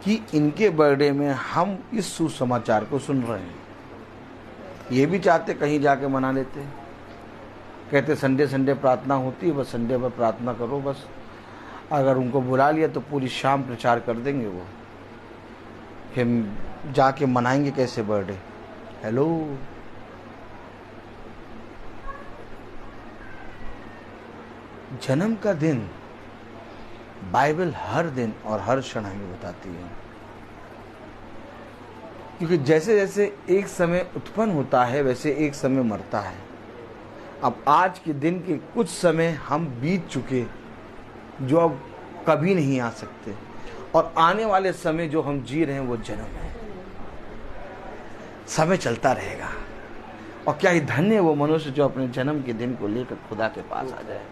कि इनके बर्थडे में हम इस सुसमाचार को सुन रहे हैं। ये भी चाहते कहीं जाके मना लेते, कहते संडे संडे प्रार्थना होती है, बस संडे पर प्रार्थना करो बस। अगर उनको बुला लिया तो पूरी शाम प्रचार कर देंगे वो, फिर जाके मनाएंगे कैसे बर्थडे? हेलो, जन्म का दिन बाइबल हर दिन और हर क्षण हमें बताती है, क्योंकि जैसे जैसे एक समय उत्पन्न होता है वैसे एक समय मरता है। अब आज के दिन के कुछ समय हम बीत चुके जो अब कभी नहीं आ सकते, और आने वाले समय जो हम जी रहे हैं वो जन्म है। समय चलता रहेगा, और क्या ही धन्य है वो मनुष्य जो अपने जन्म के दिन को लेकर खुदा के पास आ जाए।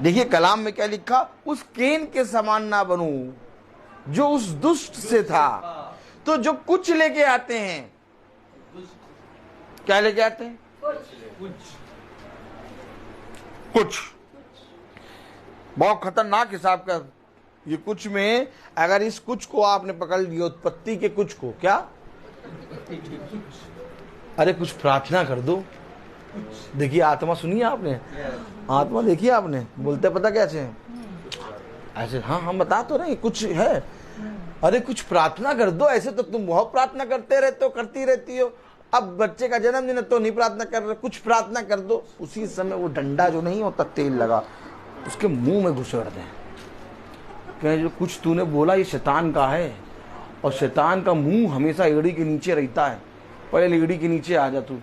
देखिए कलाम में क्या लिखा, उस केन के समान ना बनूं जो उस दुष्ट से था। तो जो कुछ लेके आते हैं, क्या लेके आते हैं? कुछ बहुत खतरनाक हिसाब का। ये कुछ में अगर इस कुछ को आपने पकड़ लिया, उत्पत्ति के कुछ को, क्या अरे कुछ प्रार्थना कर दो। देखिए आत्मा सुनिए आपने, आत्मा देखिए आपने, बोलते पता कैसे ऐसे, हाँ हम बता तो नहीं कुछ है, अरे कुछ प्रार्थना कर दो। ऐसे तो तुम बहुत प्रार्थना करते रहते हो, करती रहती हो। अब बच्चे का जन्मदिन है तो नहीं प्रार्थना कर रहे, कुछ प्रार्थना कर दो। उसी समय वो डंडा जो नहीं होता तेल लगा उसके मुंह में घुसेड़ दें, कहें जो कुछ तूने बोला ये शैतान का है, और शैतान का मुंह हमेशा एड़ी के नीचे रहता है। पहले एड़ी के नीचे आ जा तू।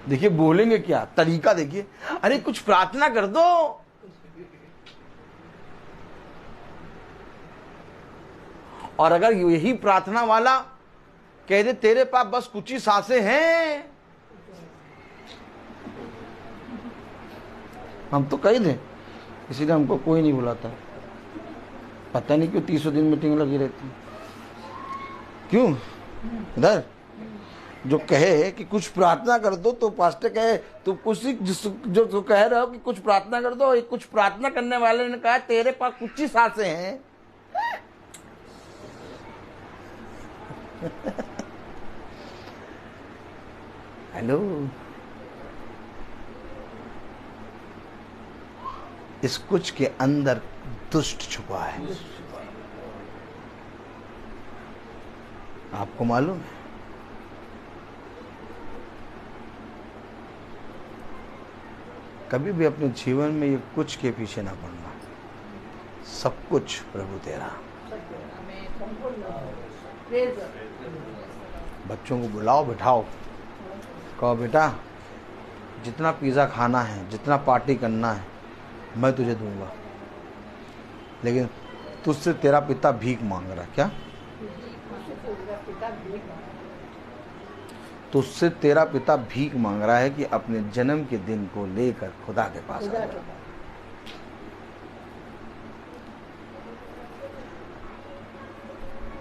देखिए बोलेंगे क्या तरीका, देखिए अरे कुछ प्रार्थना कर दो। और अगर यही प्रार्थना वाला कह दे तेरे पास बस कुछ ही सांसें हैं, हम तो कह दें, इसीलिए हमको कोई नहीं बुलाता। पता नहीं क्यों 30 दिन मीटिंग लगी रहती, क्यों? इधर जो कहे कि कुछ प्रार्थना कर दो, तो पास्टर कहे तो कुछ जो तो कह रहे हो कि कुछ प्रार्थना कर दो, कुछ प्रार्थना करने वाले ने कहा तेरे पास कुछ ही सांसें हैं। हेलो, इस कुछ के अंदर दुष्ट छुपा है, आपको मालूम है? कभी भी अपने जीवन में ये कुछ के पीछे ना पड़ना, सब कुछ प्रभु तेरा। बच्चों को बुलाओ, बिठाओ, कहो बेटा जितना पिज़्ज़ा खाना है, जितना पार्टी करना है मैं तुझे दूंगा, लेकिन तुझसे तेरा पिता भीख मांग रहा है। क्या? तुझसे तेरा पिता भीख मांग रहा है कि अपने जन्म के दिन को लेकर खुदा के पास आ जा।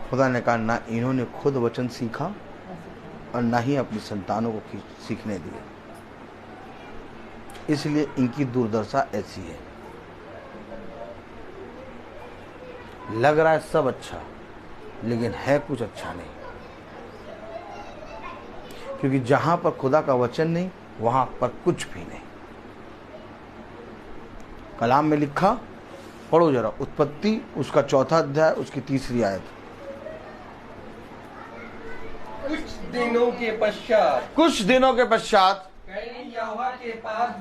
खुदा ने कहा ना इन्होंने खुद वचन सीखा और ना ही अपनी संतानों को सीखने दिया, इसलिए इनकी दुर्दशा ऐसी है। लग रहा है सब अच्छा, लेकिन है कुछ अच्छा नहीं, क्योंकि जहां पर खुदा का वचन नहीं वहां पर कुछ भी नहीं। कलाम में लिखा, पढ़ो जरा, उत्पत्ति उसका 4 अध्याय उसकी 3 आयत। कुछ दिनों के पश्चात कैन यहोवा के पास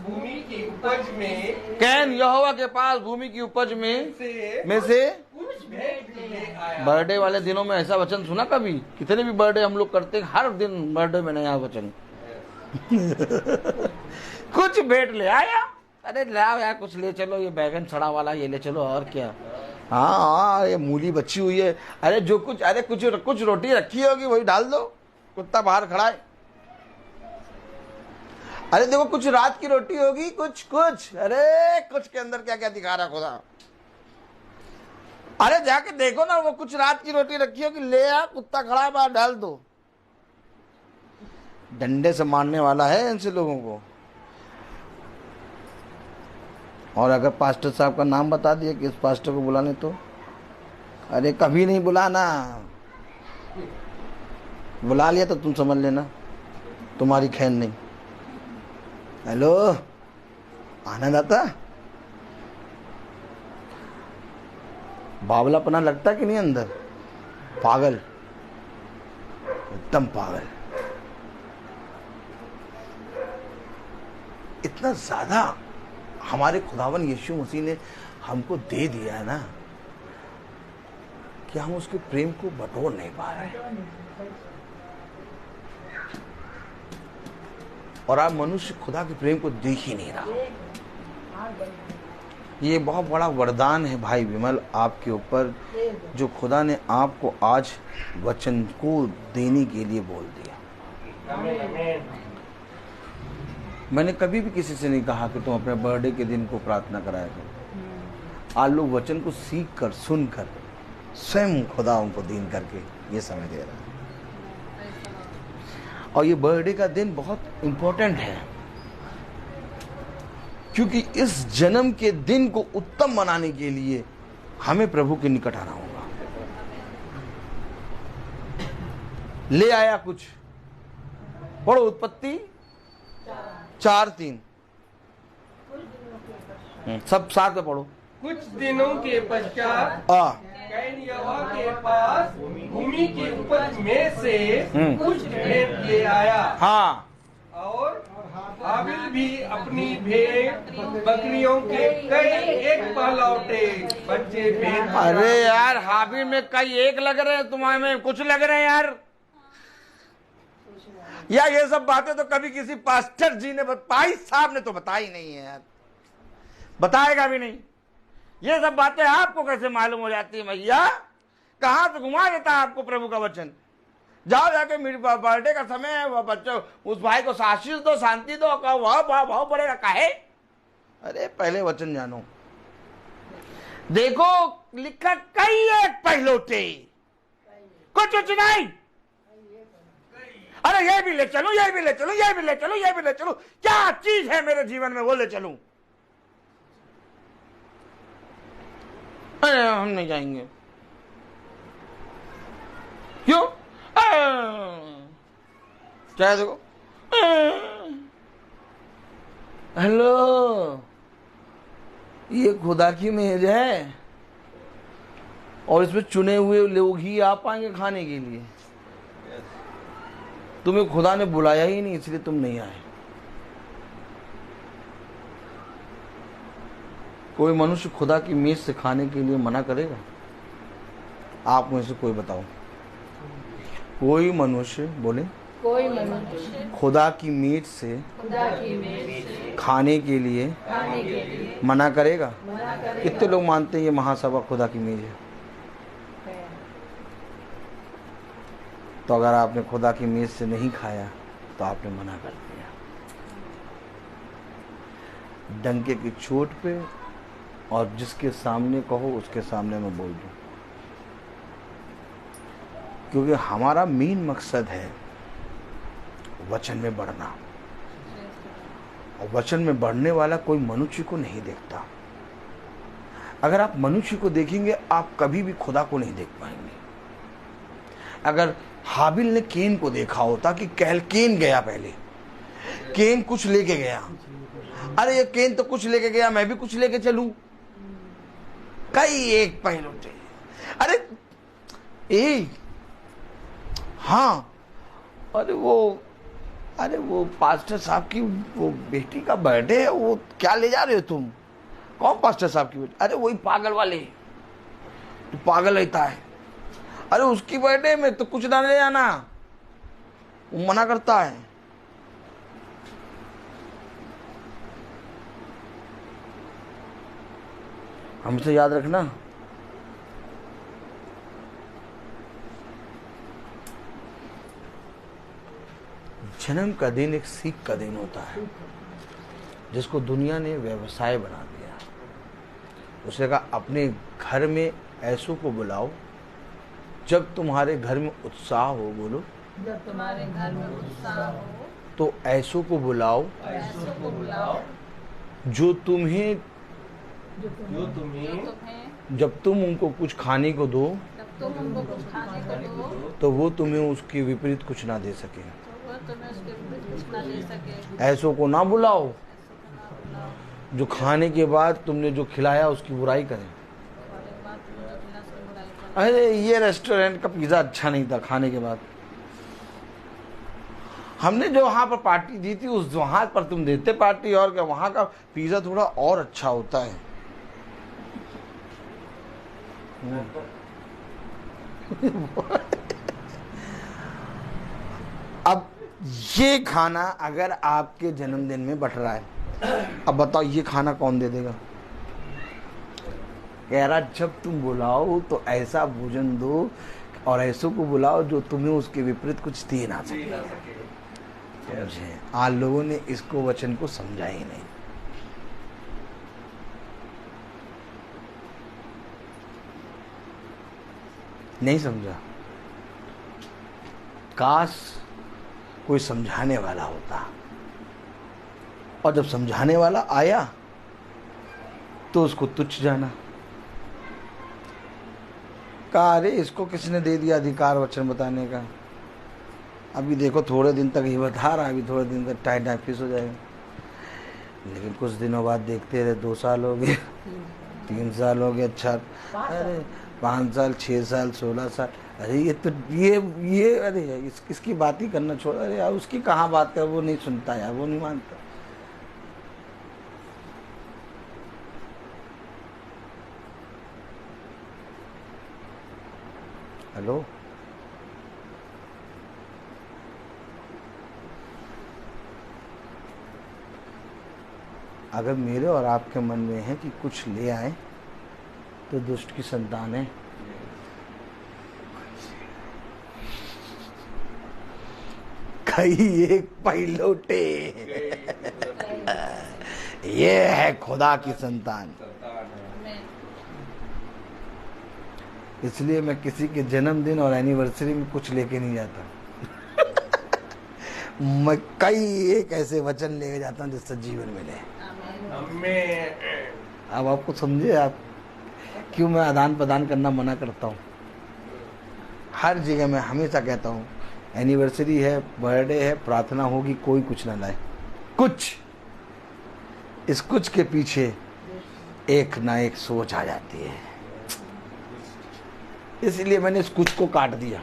भूमि की उपज में से से कुछ भेंट ले आया। बर्थडे वाले दिनों में ऐसा वचन सुना कभी? कितने भी बर्थडे हम लोग करते हैं, हर दिन बर्थडे में नया वचन। कुछ भेंट ले आया। अरे लाओ यार कुछ ले चलो, ये बैगन सड़ा वाला ये ले चलो, और क्या। हाँ ये मूली बची हुई है, अरे जो कुछ, अरे कुछ रोटी रखी होगी वही डाल दो, कुत्ता बाहर खड़ा है। अरे देखो कुछ रात की रोटी होगी, कुछ अरे कुछ के अंदर क्या क्या दिखा रहा खुदा। अरे जाके देखो ना, वो कुछ रात की रोटी रखी होगी, ले आ, कुत्ता खड़ा है बाहर डाल दो। डंडे से मारने वाला है इनसे लोगों को। और अगर पास्टर साहब का नाम बता दिया कि इस पास्टर को बुलाने, तो अरे कभी नहीं बुलाना, बुला लिया तो तुम समझ लेना तुम्हारी खैर नहीं। हेलो, आनंद आता? बावलापना लगता कि नहीं अंदर? पागल, एकदम पागल। इतना ज्यादा हमारे खुदावन यीशु मसीह ने हमको दे दिया है ना, कि हम उसके प्रेम को बटोर नहीं पा रहे। और आप मनुष्य खुदा के प्रेम को देख ही नहीं रहा। ये बहुत बड़ा वरदान है भाई विमल आपके ऊपर, जो खुदा ने आपको आज वचन को देने के लिए बोल दिया। मैंने कभी भी किसी से नहीं कहा कि तुम अपने बर्थडे के दिन को प्रार्थना कराया करो। आज लोग वचन को सीख कर, सुनकर, स्वयं खुदा उनको दीन करके ये समय दे रहा है। और ये बर्थडे का दिन बहुत इंपॉर्टेंट है, क्योंकि इस जन्म के दिन को उत्तम मनाने के लिए हमें प्रभु के निकट आना होगा। ले आया कुछ, पढ़ो उत्पत्ति 4:3, सब साथ में पढ़ो। कुछ दिनों के पश्चात कैन यहोवा के पास भूमि की उपज में से कुछ भेंट ले आया। हाँ, और हाबिल भी अपनी भेंट बकरियों के कई एक पहलौटे बच्चे भेंट। अरे यार हाबिल में कई एक लग रहे हैं, तुम्हारे में कुछ लग रहे हैं यार। या ये सब बातें तो कभी किसी पास्टर जी ने, भाई साहब ने तो बताई नहीं है यार, बताएगा भी नहीं। ये सब बातें आपको कैसे मालूम हो जाती है भैया? कहां से घुमा देता है आपको प्रभु का वचन? जाओ जाके मेरी बर्थडे का समय है, वो बच्चों उस भाई को आशीष दो, शांति दो, कहो वाह वाह भाव पड़ेगा काहे। अरे पहले वचन जानो। देखो लिखा कई एक पहलौठे, कुछ नहीं। अरे ये भी ले चलूं, ये भी ले चलूं, ये भी ले चलूं, ये भी ले चलूं, क्या चीज है मेरे जीवन में वो ले चलूं। अरे हम नहीं जाएंगे। क्यों? चाहे देखो। हेलो, ये खुदा की मेज है और इसमें चुने हुए लोग ही आ पाएंगे खाने के लिए। तुम्हें खुदा ने बुलाया ही नहीं, इसलिए तुम नहीं आए। कोई मनुष्य खुदा की मेज से खाने के लिए मना करेगा? आप में से कोई बताओ। कोई मनुष्य बोले, कोई मनुष्य खुदा की मेज से खाने के लिए मना करेगा? कितने लोग मानते हैं ये महासभा खुदा की मेज है? तो अगर आपने खुदा की मेज से नहीं खाया तो आपने मना कर दिया। डंके की चोट पे, और जिसके सामने कहो उसके सामने मैं बोल दूं, क्योंकि हमारा मेन मकसद है वचन में बढ़ना, और वचन में बढ़ने वाला कोई मनुष्य को नहीं देखता। अगर आप मनुष्य को देखेंगे आप कभी भी खुदा को नहीं देख पाएंगे। अगर हाबिल ने केन को देखा होता कि केन गया, पहले केन कुछ लेके गया, अरे ये केन तो कुछ लेके गया, मैं भी कुछ लेके चलूं, कई एक पहलू थे। अरे हाँ, अरे वो पास्टर साहब की वो बेटी का बर्थडे है, वो क्या ले जा रहे हो तुम? कौन पास्टर साहब की बेटी? अरे वही पागल वाले, तो पागल रहता है। अरे उसकी बर्थडे में तो कुछ ना ले जाना, वो मना करता है। हमसे याद रखना, जन्म का दिन एक सीख का दिन होता है, जिसको दुनिया ने व्यवसाय बना दिया। उसने कहा अपने घर में ऐसों को बुलाओ जब तुम्हारे घर में उत्साह हो। बोलो, जब तुम्हारे घर में उत्साह हो तो ऐसों को बुलाओ जो तुम्हें जब तुम उनको कुछ खाने को दो तो वो तुम्हें उसके विपरीत कुछ ना दे सके। ऐसों को ना बुलाओ जो खाने के बाद तुमने जो खिलाया उसकी बुराई करें। अरे ये रेस्टोरेंट का पिज्जा अच्छा नहीं था, खाने के बाद हमने जो वहां पर पार्टी दी थी उस वहां पर तुम देते पार्टी, और क्या वहां का पिज्जा थोड़ा और अच्छा होता है। अब ये खाना अगर आपके जन्मदिन में बट रहा है, अब बताओ ये खाना कौन दे देगा? कह रहा जब तुम बुलाओ तो ऐसा भोजन दो और ऐसों को बुलाओ जो तुम्हें उसके विपरीत कुछ दे ना सके। समझे? आज लोगों ने इसको वचन को समझा ही नहीं समझा। काश कोई समझाने वाला होता, और जब समझाने वाला आया तो उसको तुच्छ जाना। कहा अरे इसको किसने दे दिया अधिकार वचन बताने का? अभी देखो थोड़े दिन तक ही बता रहा, अभी थोड़े दिन तक टाइट फिस हो जाएगा, लेकिन कुछ दिनों बाद देखते रहे 2 साल हो गए, 3 साल हो गए, अच्छा अरे 5 साल, 6 साल, 16 साल। अरे ये तो ये अरे इसकी बात ही करना छोड़। अरे यार उसकी कहाँ बात कर, वो नहीं सुनता यार, वो नहीं मानता। हेलो, अगर मेरे और आपके मन में है कि कुछ ले आए तो दुष्ट की संतान है। कई एक पहिलौटे। ये है खुदा की संतान। इसलिए मैं किसी के जन्मदिन और एनिवर्सरी में कुछ लेके नहीं जाता। मैं कई एक ऐसे वचन लेके जाता हूँ जिससे जीवन मिले। अब आपको समझे आप क्यों मैं आदान प्रदान करना मना करता हूँ। हर जगह मैं हमेशा कहता हूँ एनिवर्सरी है, बर्थडे है, प्रार्थना होगी, कोई कुछ ना लाए। कुछ, इस कुछ के पीछे एक ना एक सोच आ जाती है। इसलिए मैंने इस कुछ को काट दिया।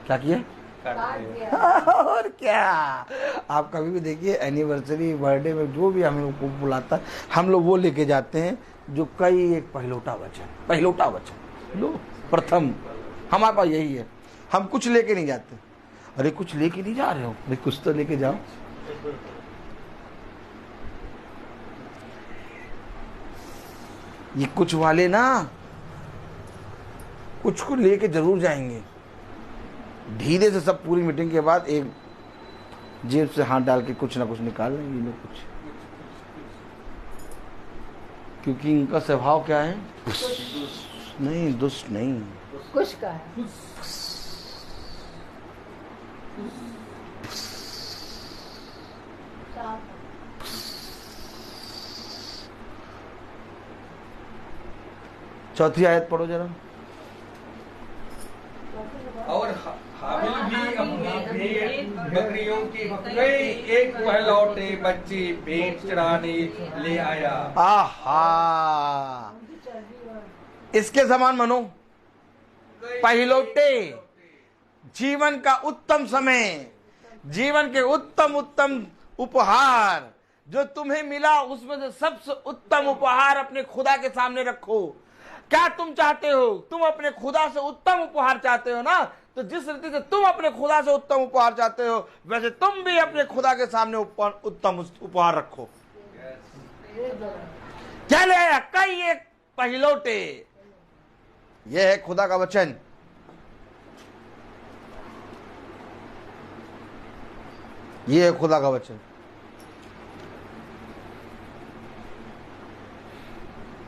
क्या किया? और क्या। आप कभी भी देखिए एनिवर्सरी, बर्थडे में जो भी हम लोग को बुलाता है, हम लोग वो लेके जाते हैं जो कई एक पहिलौटा वचन लो। प्रथम हमारे पास यही है, हम कुछ लेके नहीं जाते। अरे कुछ लेके नहीं जा रहे हो भाई, कुछ तो लेके जाओ। ये कुछ वाले ना कुछ को लेके जरूर जाएंगे। धीरे से सब पूरी मीटिंग के बाद एक जेब से हाथ डाल के कुछ ना कुछ निकाल लेंगे ये लोग कुछ, क्योंकि इनका स्वभाव क्या है? नहीं, दुष्ट नहीं, कुछ का है। चौथी आयत पढ़ो जरा। और हाबिल भी अपनी भेड़ बकरियों के कई एक पहलौटे बच्चे भेंट चढ़ाने ले आया। आहा, इसके समान मनो। पहिलौटे, जीवन का उत्तम समय, जीवन के उत्तम उपहार जो तुम्हें मिला, उसमें से सबसे उत्तम उपहार अपने खुदा के सामने रखो। क्या तुम चाहते हो? तुम अपने खुदा से उत्तम उपहार चाहते हो ना? तो जिस रीति से तुम अपने खुदा से उत्तम उपहार चाहते हो, वैसे तुम भी अपने खुदा के सामने उत्तम उपहार रखो। क्या ले आया? कई एक पहिलौटे। यह है खुदा का वचन। यह है खुदा का वचन।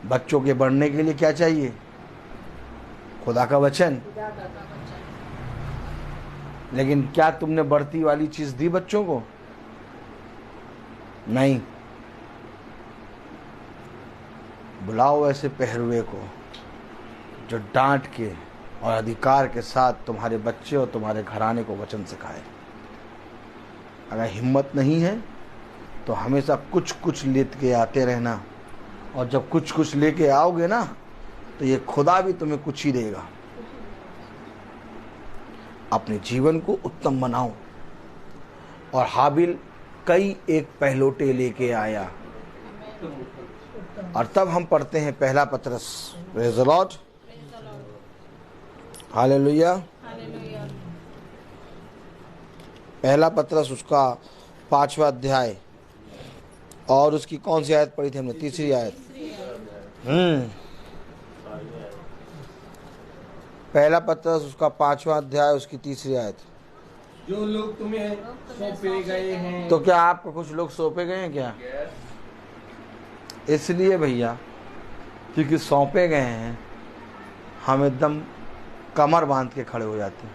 बच्चों के बढ़ने के लिए क्या चाहिए? खुदा का वचन। लेकिन क्या तुमने बढ़ती वाली चीज दी बच्चों को? नहीं। बुलाओ ऐसे पहरुए को जो डांट के और अधिकार के साथ तुम्हारे बच्चे और तुम्हारे घराने को वचन सिखाए। अगर हिम्मत नहीं है तो हमेशा कुछ कुछ लेके आते रहना, और जब कुछ कुछ लेके आओगे ना तो ये खुदा भी तुम्हें कुछ ही देगा। अपने जीवन को उत्तम बनाओ। और हाबिल कई एक पहलौटे लेके आया। और तब हम पढ़ते हैं पहला पतरस। Praise the Lord, hallelujah. पहला पतरस उसका 5वां अध्याय और उसकी कौन सी आयत पढ़ी थी हमने? 3री आयत। पहला पतरस उसका 5वां अध्याय उसकी 3री आयत। जो लोग तुम्हें सौंपे गए हैं। तो क्या आपको कुछ लोग सौंपे गए हैं क्या? इसलिए भैया, क्योंकि सौंपे गए हैं, हम एकदम कमर बांध के खड़े हो जाते हैं।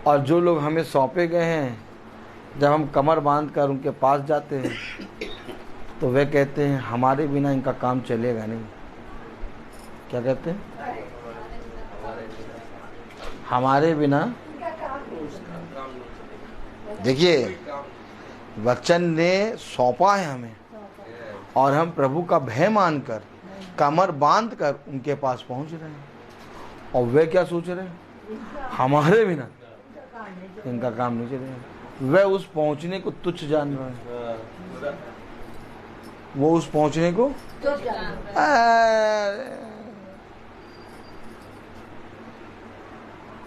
और जो लोग हमें सौंपे गए हैं, जब हम कमर बांध कर उनके पास जाते हैं तो वे कहते हैं हमारे बिना इनका काम चलेगा नहीं। क्या कहते हैं? हमारे बिना। देखिए, वचन ने सौंपा है हमें, और हम प्रभु का भय मानकर कमर बांध कर उनके पास पहुंच रहे हैं। और वे क्या सोच रहे हैं? हमारे बिना इनका काम नहीं चलेगा। वे उस पहुंचने को तुच्छ जान रहे हैं। वो उस पहुंचने को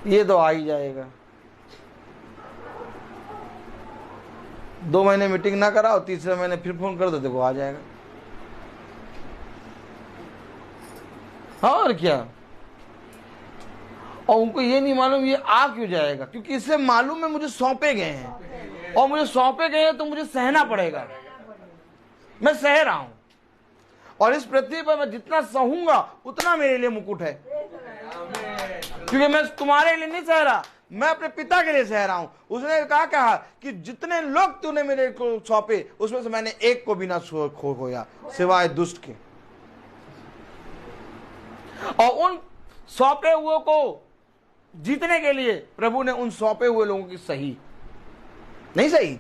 ये तो आ ही जाएगा। 2 महीने मीटिंग ना कराओ, 3रे महीने फिर फोन कर दो, देखो आ जाएगा। और क्या? और उनको ये नहीं मालूम ये आ क्यों जाएगा, क्योंकि इससे मालूम है मुझे सौंपे गए हैं, और मुझे सौंपे गए हैं तो मुझे सहना पड़ेगा। मैं सह रहा हूं, और इस पृथ्वी पर मैं जितना सहूंगा उतना मेरे लिए मुकुट है, क्योंकि मैं तुम्हारे लिए नहीं सह रहा, मैं अपने पिता के लिए सह रहा हूं। उसने कहा कि जितने लोग तूने मेरे को सौंपे उसमें से मैंने एक को भी ना खोया सिवाय दुष्ट के। और उन सौंपे हुए को जीतने के लिए प्रभु ने उन सौंपे हुए लोगों की सही नहीं सही।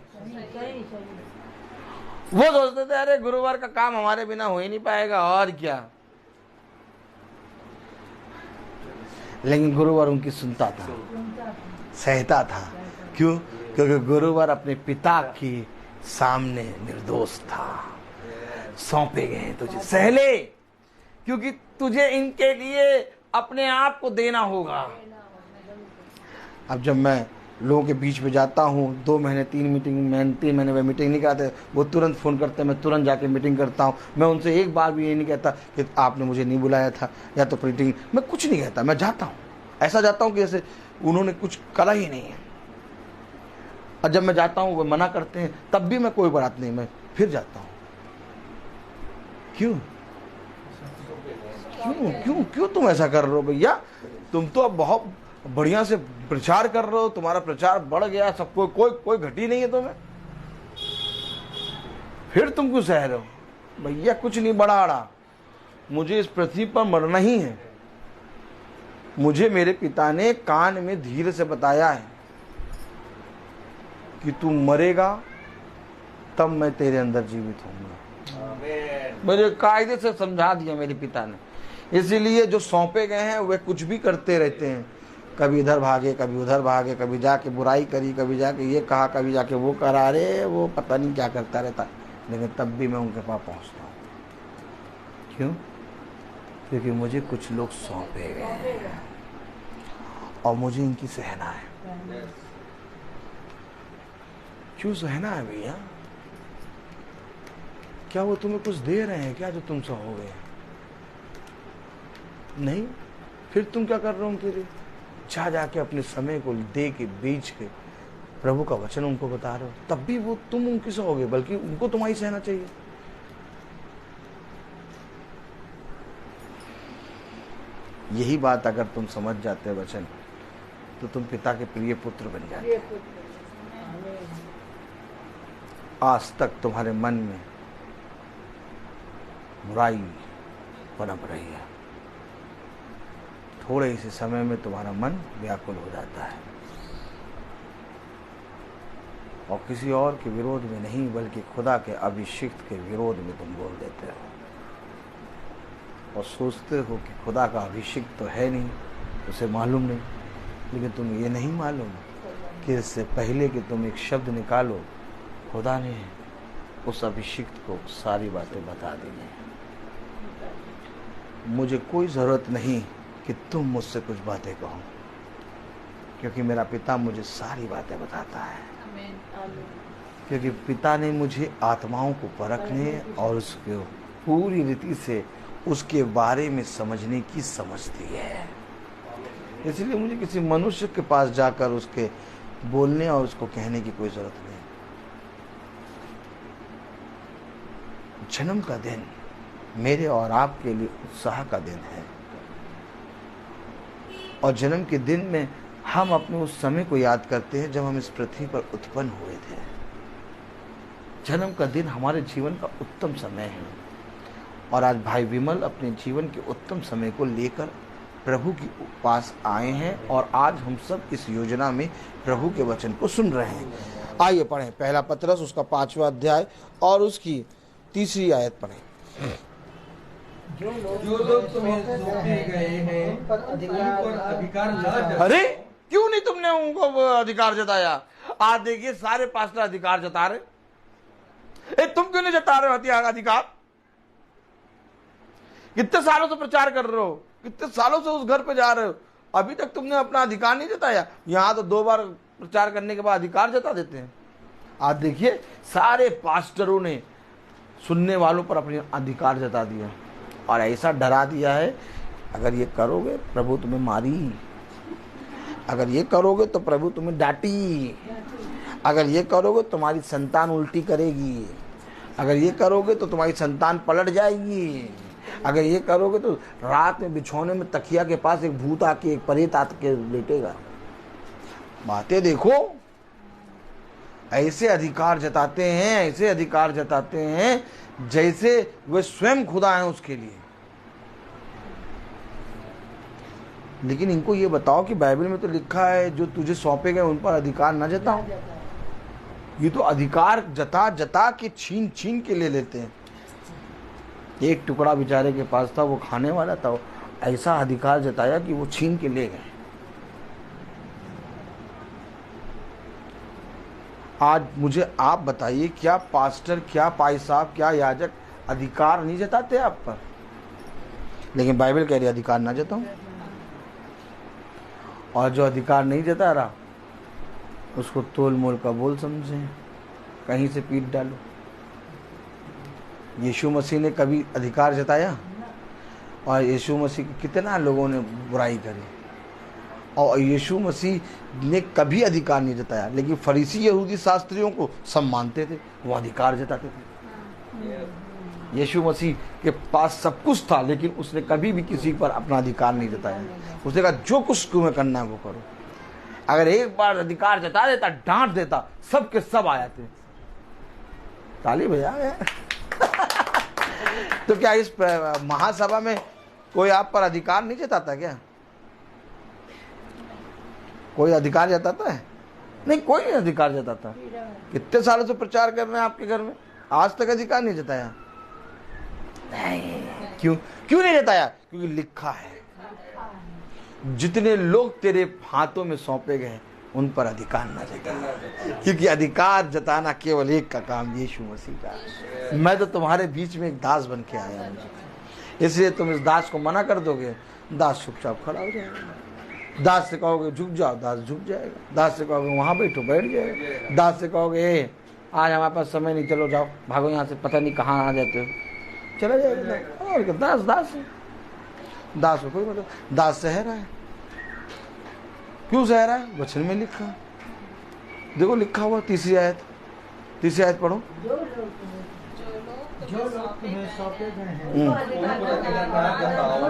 वो सोचते थे अरे गुरुवार का काम हमारे बिना हो ही नहीं पाएगा, और क्या, लेकिन गुरुवार उनकी सुनता था, सहता था। क्यों? क्योंकि गुरुवार अपने पिता के सामने निर्दोष था। सौंपे गए तुझे, सहले, क्योंकि तुझे इनके लिए अपने आप को देना होगा। अब जब मैं लोगों के बीच में जाता हूँ, 2 महीने 3 महीने वे मीटिंग नहीं कराते, वो तुरंत फ़ोन करते हैं, मैं तुरंत जाके मीटिंग करता हूँ। मैं उनसे एक बार भी ये नहीं कहता कि आपने मुझे नहीं बुलाया था या तो मीटिंग, मैं कुछ नहीं कहता, मैं जाता हूँ। ऐसा जाता हूँ कि जैसे उन्होंने कुछ करा ही नहीं है। और जब मैं जाता हूँ वो मना करते हैं, तब भी मैं कोई बात नहीं, मैं फिर जाता हूँ। क्यों क्यों क्यों क्यों तुम ऐसा कर रहे हो भैया? तुम तो अब बहुत बढ़िया से प्रचार कर रहे हो, तुम्हारा प्रचार बढ़ गया, सबको कोई घटी नहीं है तुम्हें, फिर तुम क्यों सह रहे हो? भैया कुछ नहीं बढ़ा, मुझे इस पृथ्वी पर मरना ही है। मुझे मेरे पिता ने कान में धीरे से बताया है कि तू मरेगा तब मैं तेरे अंदर जीवित होऊंगा। मुझे कायदे से समझा दिया मेरे पिता ने। इसीलिए जो सौंपे गए हैं वे कुछ भी करते रहते हैं, कभी इधर भागे, कभी उधर भागे, कभी जाके बुराई करी, कभी जाके ये कहा, कभी जाके वो करा, रे वो पता नहीं क्या करता रहता, लेकिन तब भी मैं उनके पास पहुंचता हूँ। क्यों? क्योंकि मुझे कुछ लोग सौंपे गए हैं और मुझे इनकी सहना है। क्यों सहना है भैया? क्या वो तुम्हें कुछ दे रहे हैं क्या जो तुम सहोगे? नहीं, फिर तुम क्या कर रहे हो उनके लिए? जाके अपने समय को दे के बीच के प्रभु का वचन उनको बता रहे हो, तब भी वो तुम उनकी सहोगे, बल्कि उनको तुम्हारी सहना चाहिए। यही बात अगर तुम समझ जाते वचन, तो तुम पिता के प्रिय पुत्र बन जाते। आज तक तुम्हारे मन में बुराई पनप रही है, थोड़े ही से समय में तुम्हारा मन व्याकुल हो जाता है, और किसी और के विरोध में नहीं बल्कि खुदा के अभिषिक्त के विरोध में तुम बोल देते हो, और सोचते हो कि खुदा का अभिषिक्त तो है नहीं, उसे मालूम नहीं। लेकिन तुम ये नहीं मालूम कि इससे पहले कि तुम एक शब्द निकालो, खुदा ने उस अभिषिक्त को सारी बातें बता दी हैं। मुझे कोई ज़रूरत नहीं कि तुम मुझसे कुछ बातें कहो, क्योंकि मेरा पिता मुझे सारी बातें बताता है। क्योंकि पिता ने मुझे आत्माओं को परखने और उसको पूरी रीति से उसके बारे में समझने की समझ दी है। इसलिए मुझे किसी मनुष्य के पास जाकर उसके बोलने और उसको कहने की कोई ज़रूरत नहीं। जन्म का दिन मेरे और आपके लिए उत्साह का दिन है, और जन्म के दिन में हम अपने उस समय को याद करते हैं जब हम इस पृथ्वी पर उत्पन्न हुए थे। जन्म का दिन हमारे जीवन का उत्तम समय है, और आज भाई विमल अपने जीवन के उत्तम समय को लेकर प्रभु के पास आए हैं, और आज हम सब इस योजना में प्रभु के वचन को सुन रहे हैं। आइए पढ़ें पहला पतरस उसका 5वां अध्याय और उसकी 3री आयत पढ़ें। जो लोग तुम्हें सौंपे गए हैं उन पर अधिकार न जताओ। अरे क्यों नहीं तुमने उनको अधिकार जताया? आज देखिए सारे पास्टर अधिकार जता रहे। तुम क्यों नहीं जता रहे हो अधिकार? कितने सालों से प्रचार कर रहे हो, कितने सालों से उस घर पे जा रहे हो, अभी तक तुमने अपना अधिकार नहीं जताया। यहाँ तो 2 बार प्रचार करने के बाद अधिकार जता देते हैं। आज देखिए सारे पास्टरों ने सुनने वालों पर अपने अधिकार जता दिया, और ऐसा डरा दिया है अगर ये करोगे प्रभु तुम्हें मारी। अगर ये करोगे तो प्रभु तुम्हें डांटी, अगर ये करोगे तुम्हारी संतान उल्टी करेगी, अगर ये करोगे तो तुम्हारी संतान पलट जाएगी, अगर ये करोगे तो रात में बिछौने में तकिया के पास एक भूत आके, एक परेत आके लेटेगा। बातें देखो, ऐसे अधिकार जताते हैं, ऐसे अधिकार जताते हैं जैसे वे स्वयं खुदा हैं उसके लिए। लेकिन इनको ये बताओ कि बाइबल में तो लिखा है जो तुझे सौंपे गए उन पर अधिकार न जताओ। ये तो अधिकार जता जता के छीन छीन के ले लेते हैं। एक टुकड़ा बेचारे के पास था, वो खाने वाला था, ऐसा अधिकार जताया कि वो छीन के ले गए। आज मुझे आप बताइए, क्या पास्टर, क्या पाई साहब, क्या याजक अधिकार नहीं जताते आप पर? लेकिन बाइबल कह रही अधिकार ना जताओ। और जो अधिकार नहीं जता रहा उसको तोल मोल का बोल समझे, कहीं से पीट डालो। यीशु मसीह ने कभी अधिकार जताया? और यीशु मसीह की कितना लोगों ने बुराई करी, और यीशु मसीह ने कभी अधिकार नहीं जताया। लेकिन फरीसी यहूदी शास्त्रियों को सब मानते थे, वो अधिकार जताते थे। यीशु मसीह के पास सब कुछ था, लेकिन उसने कभी भी किसी पर अपना अधिकार नहीं जताया। उसने कहा जो कुछ तुम्हें करना है वो करो। अगर एक बार अधिकार जता देता, डांट देता, सब के सब आ जाते। ताली बजा तो क्या इस महासभा में कोई आप पर अधिकार नहीं जताता क्या? कोई अधिकार जताता है? नहीं, कोई नहीं अधिकार जताता। कितने सालों से प्रचार कर रहे हैं आपके घर में, आज तक अधिकार नहीं जताया। नहीं, क्यों नहीं जताया? क्योंकि लिखा है जितने लोग तेरे हाथों में सौंपे गए उन पर अधिकार न जता, क्योंकि अधिकार जताना केवल एक का काम, यीशु मसीह का। मैं तो तुम्हारे बीच में एक दास बन के आया हूं, इसलिए तुम इस दास को मना कर दोगे, दास चुपचाप खड़ा हो जाएगा। दास से कहोगे झुक जाओ, दास झुक जाएगा। दास से कहोगे वहां बैठो, बैठ जाएगा। दास से कहोगे आज हमारे पास समय नहीं, चलो जाओ, भागो यहाँ से, पता नहीं कहाँ आ जाते हो, चला जाएगा। और दास दास है, दास को कोई मतलब, दास सह रहा है। क्यों सह रहा है? वचन में लिखा, देखो लिखा हुआ, तीसरी आयत पढ़ो।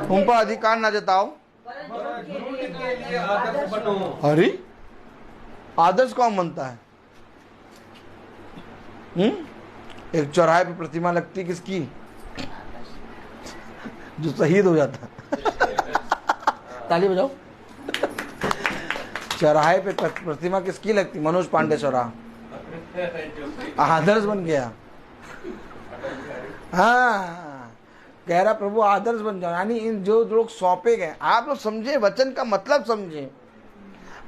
उन पर अधिकार न जताओ। अरे आदर्श कौन बनता है? एक चौराहे पे प्रतिमा लगती किसकी? जो शहीद हो जाता। ताली बजाओ। चौराहे पे प्रतिमा किसकी लगती? मनोज पांडे चौराहा। आदर्श बन गया। हाँ, कह रहा प्रभु आदर्श बन जाओ, यानी इन जो लोग सौंपे गए, आप लोग समझे, वचन का मतलब समझे।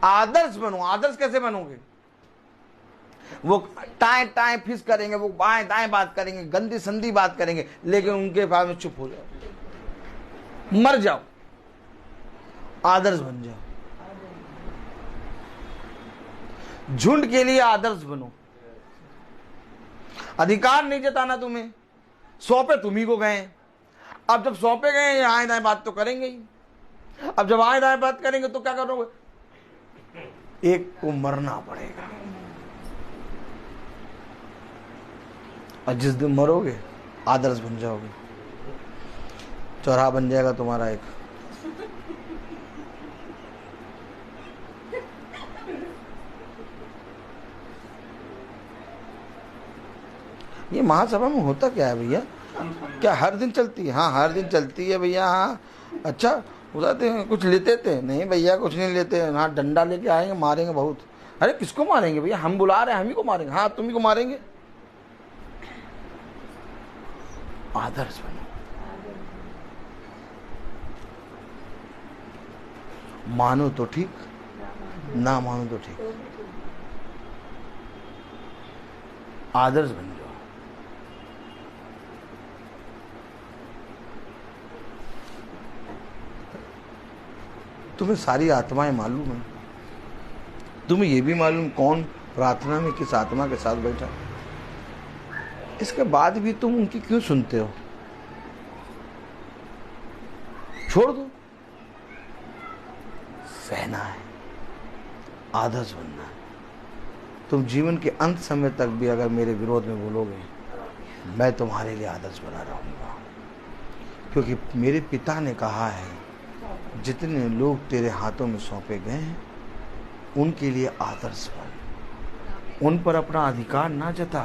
आदर्श बनो। आदर्श कैसे बनोगे? वो टाएं टाएं फिस करेंगे, वो बाएं दाएं बात करेंगे, गंदी संदी बात करेंगे, लेकिन उनके पास में चुप हो जाओ, मर जाओ। आदर्श बन जाओ। झुंड के लिए आदर्श बनो। अधिकार नहीं जताना तुम्हें, सौंपे तुम्ही को गए। अब जब सौंपे गए, आए दाएं बात तो करेंगे ही। अब जब आए दाएं बात करेंगे तो क्या करोगे? एक को मरना पड़ेगा, और जिस दिन मरोगे आदर्श बन जाओगे, चौराहा बन जाएगा तुम्हारा एक। ये महासभा में होता क्या है भैया? क्या हर दिन चलती है? हाँ, हर दिन चलती है भैया। हाँ, अच्छा उठाते हैं, कुछ लेते थे? नहीं भैया, कुछ नहीं लेते। हाँ, डंडा लेके आएंगे, मारेंगे बहुत। अरे किसको मारेंगे भैया? हम बुला रहे हैं, हम ही को मारेंगे। हाँ, तुम ही को मारेंगे। आदर्श बनो। मानो तो ठीक, ना मानो तो ठीक, आदर्श बन जाओ। तुम्हें सारी आत्माएं मालूम है, तुम्हें ये भी मालूम कौन प्रार्थना में किस आत्मा के साथ बैठा। इसके बाद भी तुम उनकी क्यों सुनते हो? छोड़ दो। सहना है, आदर्श बनना है। तुम जीवन के अंत समय तक भी अगर मेरे विरोध में बोलोगे, मैं तुम्हारे लिए आदर्श बना रहूँगा, क्योंकि मेरे पिता ने कहा है जितने लोग तेरे हाथों में सौंपे गए हैं उनके लिए आदर्श बन, उन पर अपना अधिकार ना जता।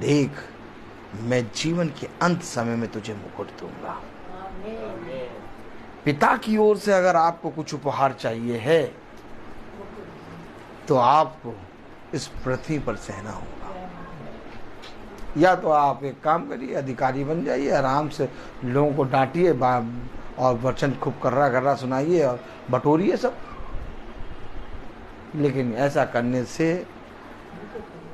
देख, मैं जीवन के अंत समय में तुझे मुकुट दूंगा। पिता की ओर से अगर आपको कुछ उपहार चाहिए है तो आपको इस पृथ्वी पर सहना होगा। या तो आप एक काम करिए, अधिकारी बन जाइए, आराम से लोगों को डांटिए और वचन खूब कर्रा सुनाइए और बटोरिए सब। लेकिन ऐसा करने से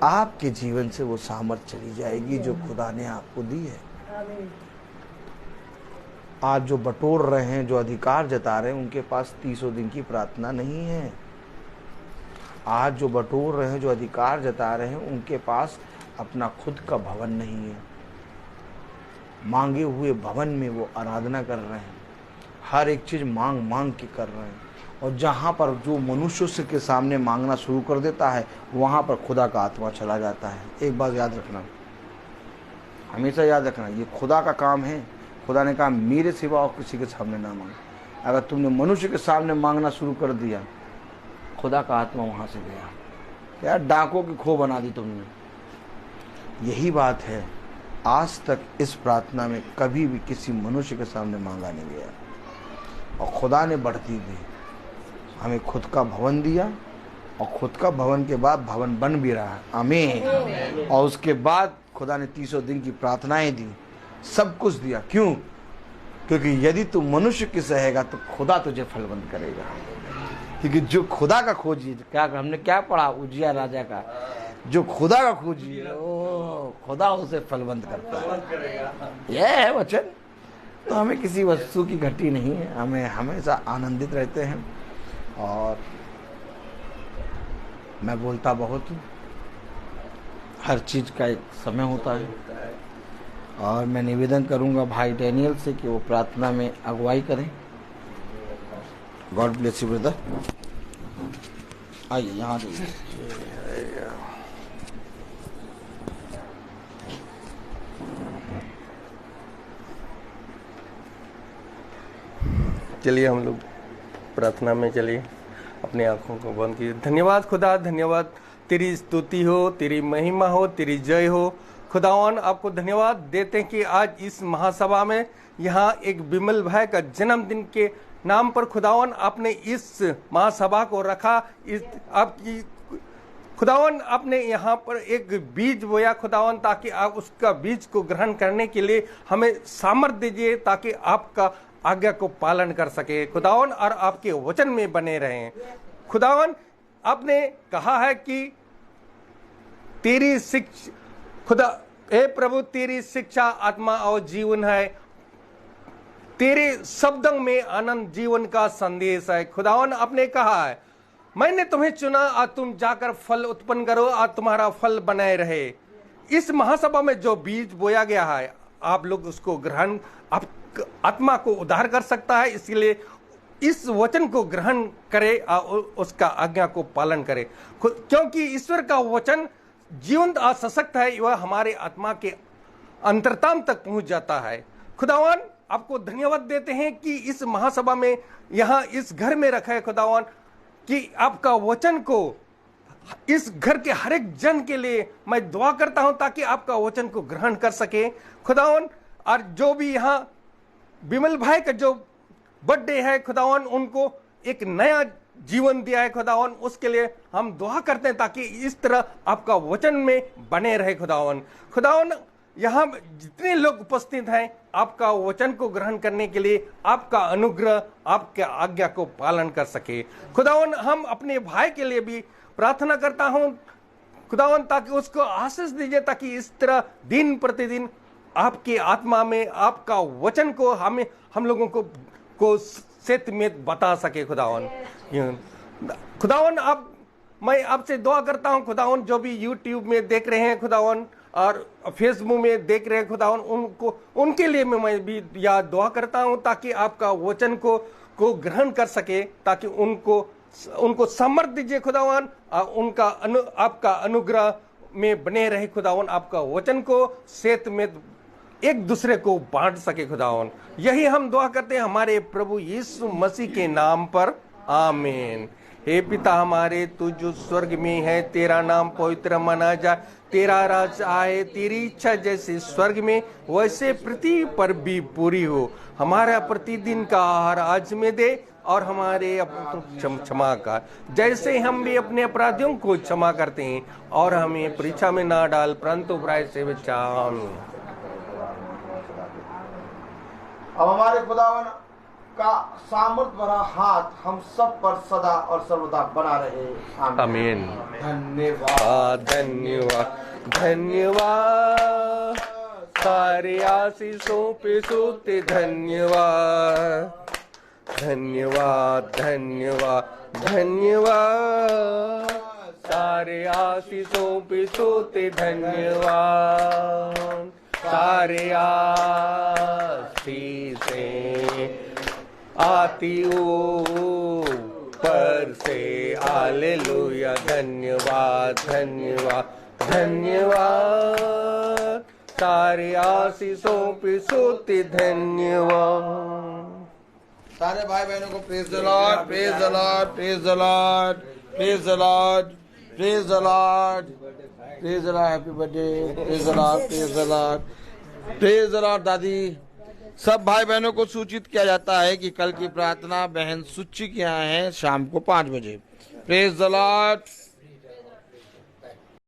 आपके जीवन से वो सामर्थ्य चली जाएगी जो खुदा ने आपको दी है। आज जो बटोर रहे हैं, जो अधिकार जता रहे हैं, उनके पास 300 दिन की प्रार्थना नहीं है। आज जो बटोर रहे हैं, जो अधिकार जता रहे हैं, उनके पास अपना खुद का भवन नहीं है। मांगे हुए भवन में वो आराधना कर रहे हैं, हर एक चीज मांग के कर रहे हैं। और जहाँ पर जो मनुष्य के सामने मांगना शुरू कर देता है, वहाँ पर खुदा का आत्मा चला जाता है। एक बात याद रखना, हमेशा याद रखना, ये खुदा का काम है। खुदा ने कहा मेरे सिवा और किसी के सामने ना मांग। अगर तुमने मनुष्य के सामने मांगना शुरू कर दिया, खुदा का आत्मा वहाँ से गया। यार डाकों की खो बना दी तुमने। यही बात है, आज तक इस प्रार्थना में कभी भी किसी मनुष्य के सामने मांगा नहीं गया और खुदा ने बढ़ती दी। हमें खुद का भवन दिया और खुद का भवन के बाद भवन बन भी रहा है। आमीन। और उसके बाद खुदा ने 300 दिन की प्रार्थनाएं दी, सब कुछ दिया। क्यों? क्योंकि यदि तू मनुष्य की सहेगा तो खुदा तुझे फलवंत करेगा। क्योंकि जो खुदा का खोजी, क्या हमने क्या पढ़ा उजिया राजा का, जो खुदा का खोजी ओ खुदा उसे फलवंत करता है। यह है वचन। तो हमें किसी वस्तु की घटी नहीं है, हमें हमेशा आनंदित रहते हैं। और मैं बोलता बहुत हूँ, हर चीज़ का एक समय होता है। और मैं निवेदन करूंगा भाई डैनियल से कि वो प्रार्थना में अगुवाई करें। God bless you brother. आइए यहाँ चलिए हम लोग प्रार्थना में चलिए, अपनी आंखों को बंद कीजिए। धन्यवाद खुदा, धन्यवाद, तेरी स्तुति हो, तेरी महिमा हो, तेरी जय हो। खुदावन आपको धन्यवाद देते हैं कि आज इस महासभा में यहाँ एक बिमल भाई का जन्मदिन के नाम पर खुदावन आपने इस महासभा को रखा। इस आपकी खुदावन आपने यहाँ पर एक बीज बोया खुदावन, ताकि आप उसका बीज को ग्रहण करने के लिए हमें सामर्थ्य दीजिए, ताकि आपका आज्ञा को पालन कर सके खुदावन और आपके वचन में बने रहें। खुदावन आपने कहा है कि तेरी शिक्षा खुदा, हे प्रभु, तेरी शिक्षा आत्मा और जीवन है, तेरे शब्दों में आनंद जीवन का संदेश है। खुदावन आपने कहा है मैंने तुम्हें चुना और तुम जाकर फल उत्पन्न करो और तुम्हारा फल बनाए रहे। इस महासभा में जो बीज बोया गया है, आप लोग उसको ग्रहण, आप आत्मा को उद्धार कर सकता है। इसलिए इस वचन को ग्रहण करे और उसका आज्ञा को पालन करे, क्योंकि ईश्वर का वचन जीवंत और सशक्त है। वह हमारे आत्मा के अंतरतम तक पहुंच जाता है। खुदावन आपको धन्यवाद देते हैं कि इस महासभा में यहाँ इस घर में रखा है खुदावन, कि आपका वचन को इस घर के हर एक जन के लिए मैं दुआ करता हूं, ताकि आपका वचन को ग्रहण कर सके खुदावन। और जो भी यहाँ बिमल भाई का जो बर्थडे है खुदावन, उनको एक नया जीवन दिया है खुदावन, उसके लिए हम दुआ करते हैं ताकि इस तरह आपका वचन में बने रहे खुदावन। खुदावन यहाँ जितने लोग उपस्थित हैं, आपका वचन को ग्रहण करने के लिए आपका अनुग्रह, आपके आज्ञा को पालन कर सके खुदावन। हम अपने भाई के लिए भी प्रार्थना करता हूँ खुदावन, ताकि उसको आशीष दीजिए, ताकि इस तरह दिन प्रतिदिन आपकी आत्मा में आपका वचन को हम लोगों को सत्य में बता सके खुदावन। खुदावन मैं आपसे दुआ करता हूं खुदावन, जो भी यूट्यूब में देख रहे हैं खुदावन और फेसबुक में देख रहे हैं खुदावन, उनके लिए मैं भी दुआ करता हूं, ताकि आपका वचन को ग्रहण कर सके, ताकि उनको उनको समर्थ दीजिए खुदावन, उनका आपका अनुग्रह में बने रहे खुदावन, आपका वचन को सेत में एक दूसरे को बांट सके खुदावन। यही हम दुआ करते हैं हमारे प्रभु यीशु मसीह के नाम पर, आमीन। हे पिता हमारे, तू जो स्वर्ग में है, तेरा नाम पवित्र माना जाए, तेरा राज आए, तेरी इच्छा जैसे स्वर्ग में वैसे पृथ्वी पर भी पूरी हो। हमारा प्रतिदिन का आहार आज में दे, और हमारे क्षमा कर जैसे हम भी अपने अपराधियों को क्षमा करते हैं, और हमें परीक्षा में ना डाल परंतु बुराई से बचा। अब हमारे खुदावन का सामर्थ भरा हाथ हम सब पर सदा और सर्वदा बना रहे, आमीन। धन्यवाद धन्यवाद धन्यवाद, सारे आशीषों पे सोते धन्यवाद, धन्यवाद धन्यवाद धन्यवाद, सारे आशीषों पे सोते धन्यवाद, सारे आशीषें आती ऊपर से, हालेलुया। धन्यवाद धन्यवाद धन्यवाद, सारे आशीषों पे सोते धन्यवाद। सारे भाई बहनों को praise the Lord, praise the Lord, praise the Lord, praise the Lord, praise the Lord, praise the Lord, happy birthday, praise the Lord, praise the Lord, praise the Lord. दादी, सब भाई बहनों को सूचित किया जाता है कि कल की प्रार्थना बहन सुच्ची के यहाँ है शाम को 5 बजे। Praise the Lord.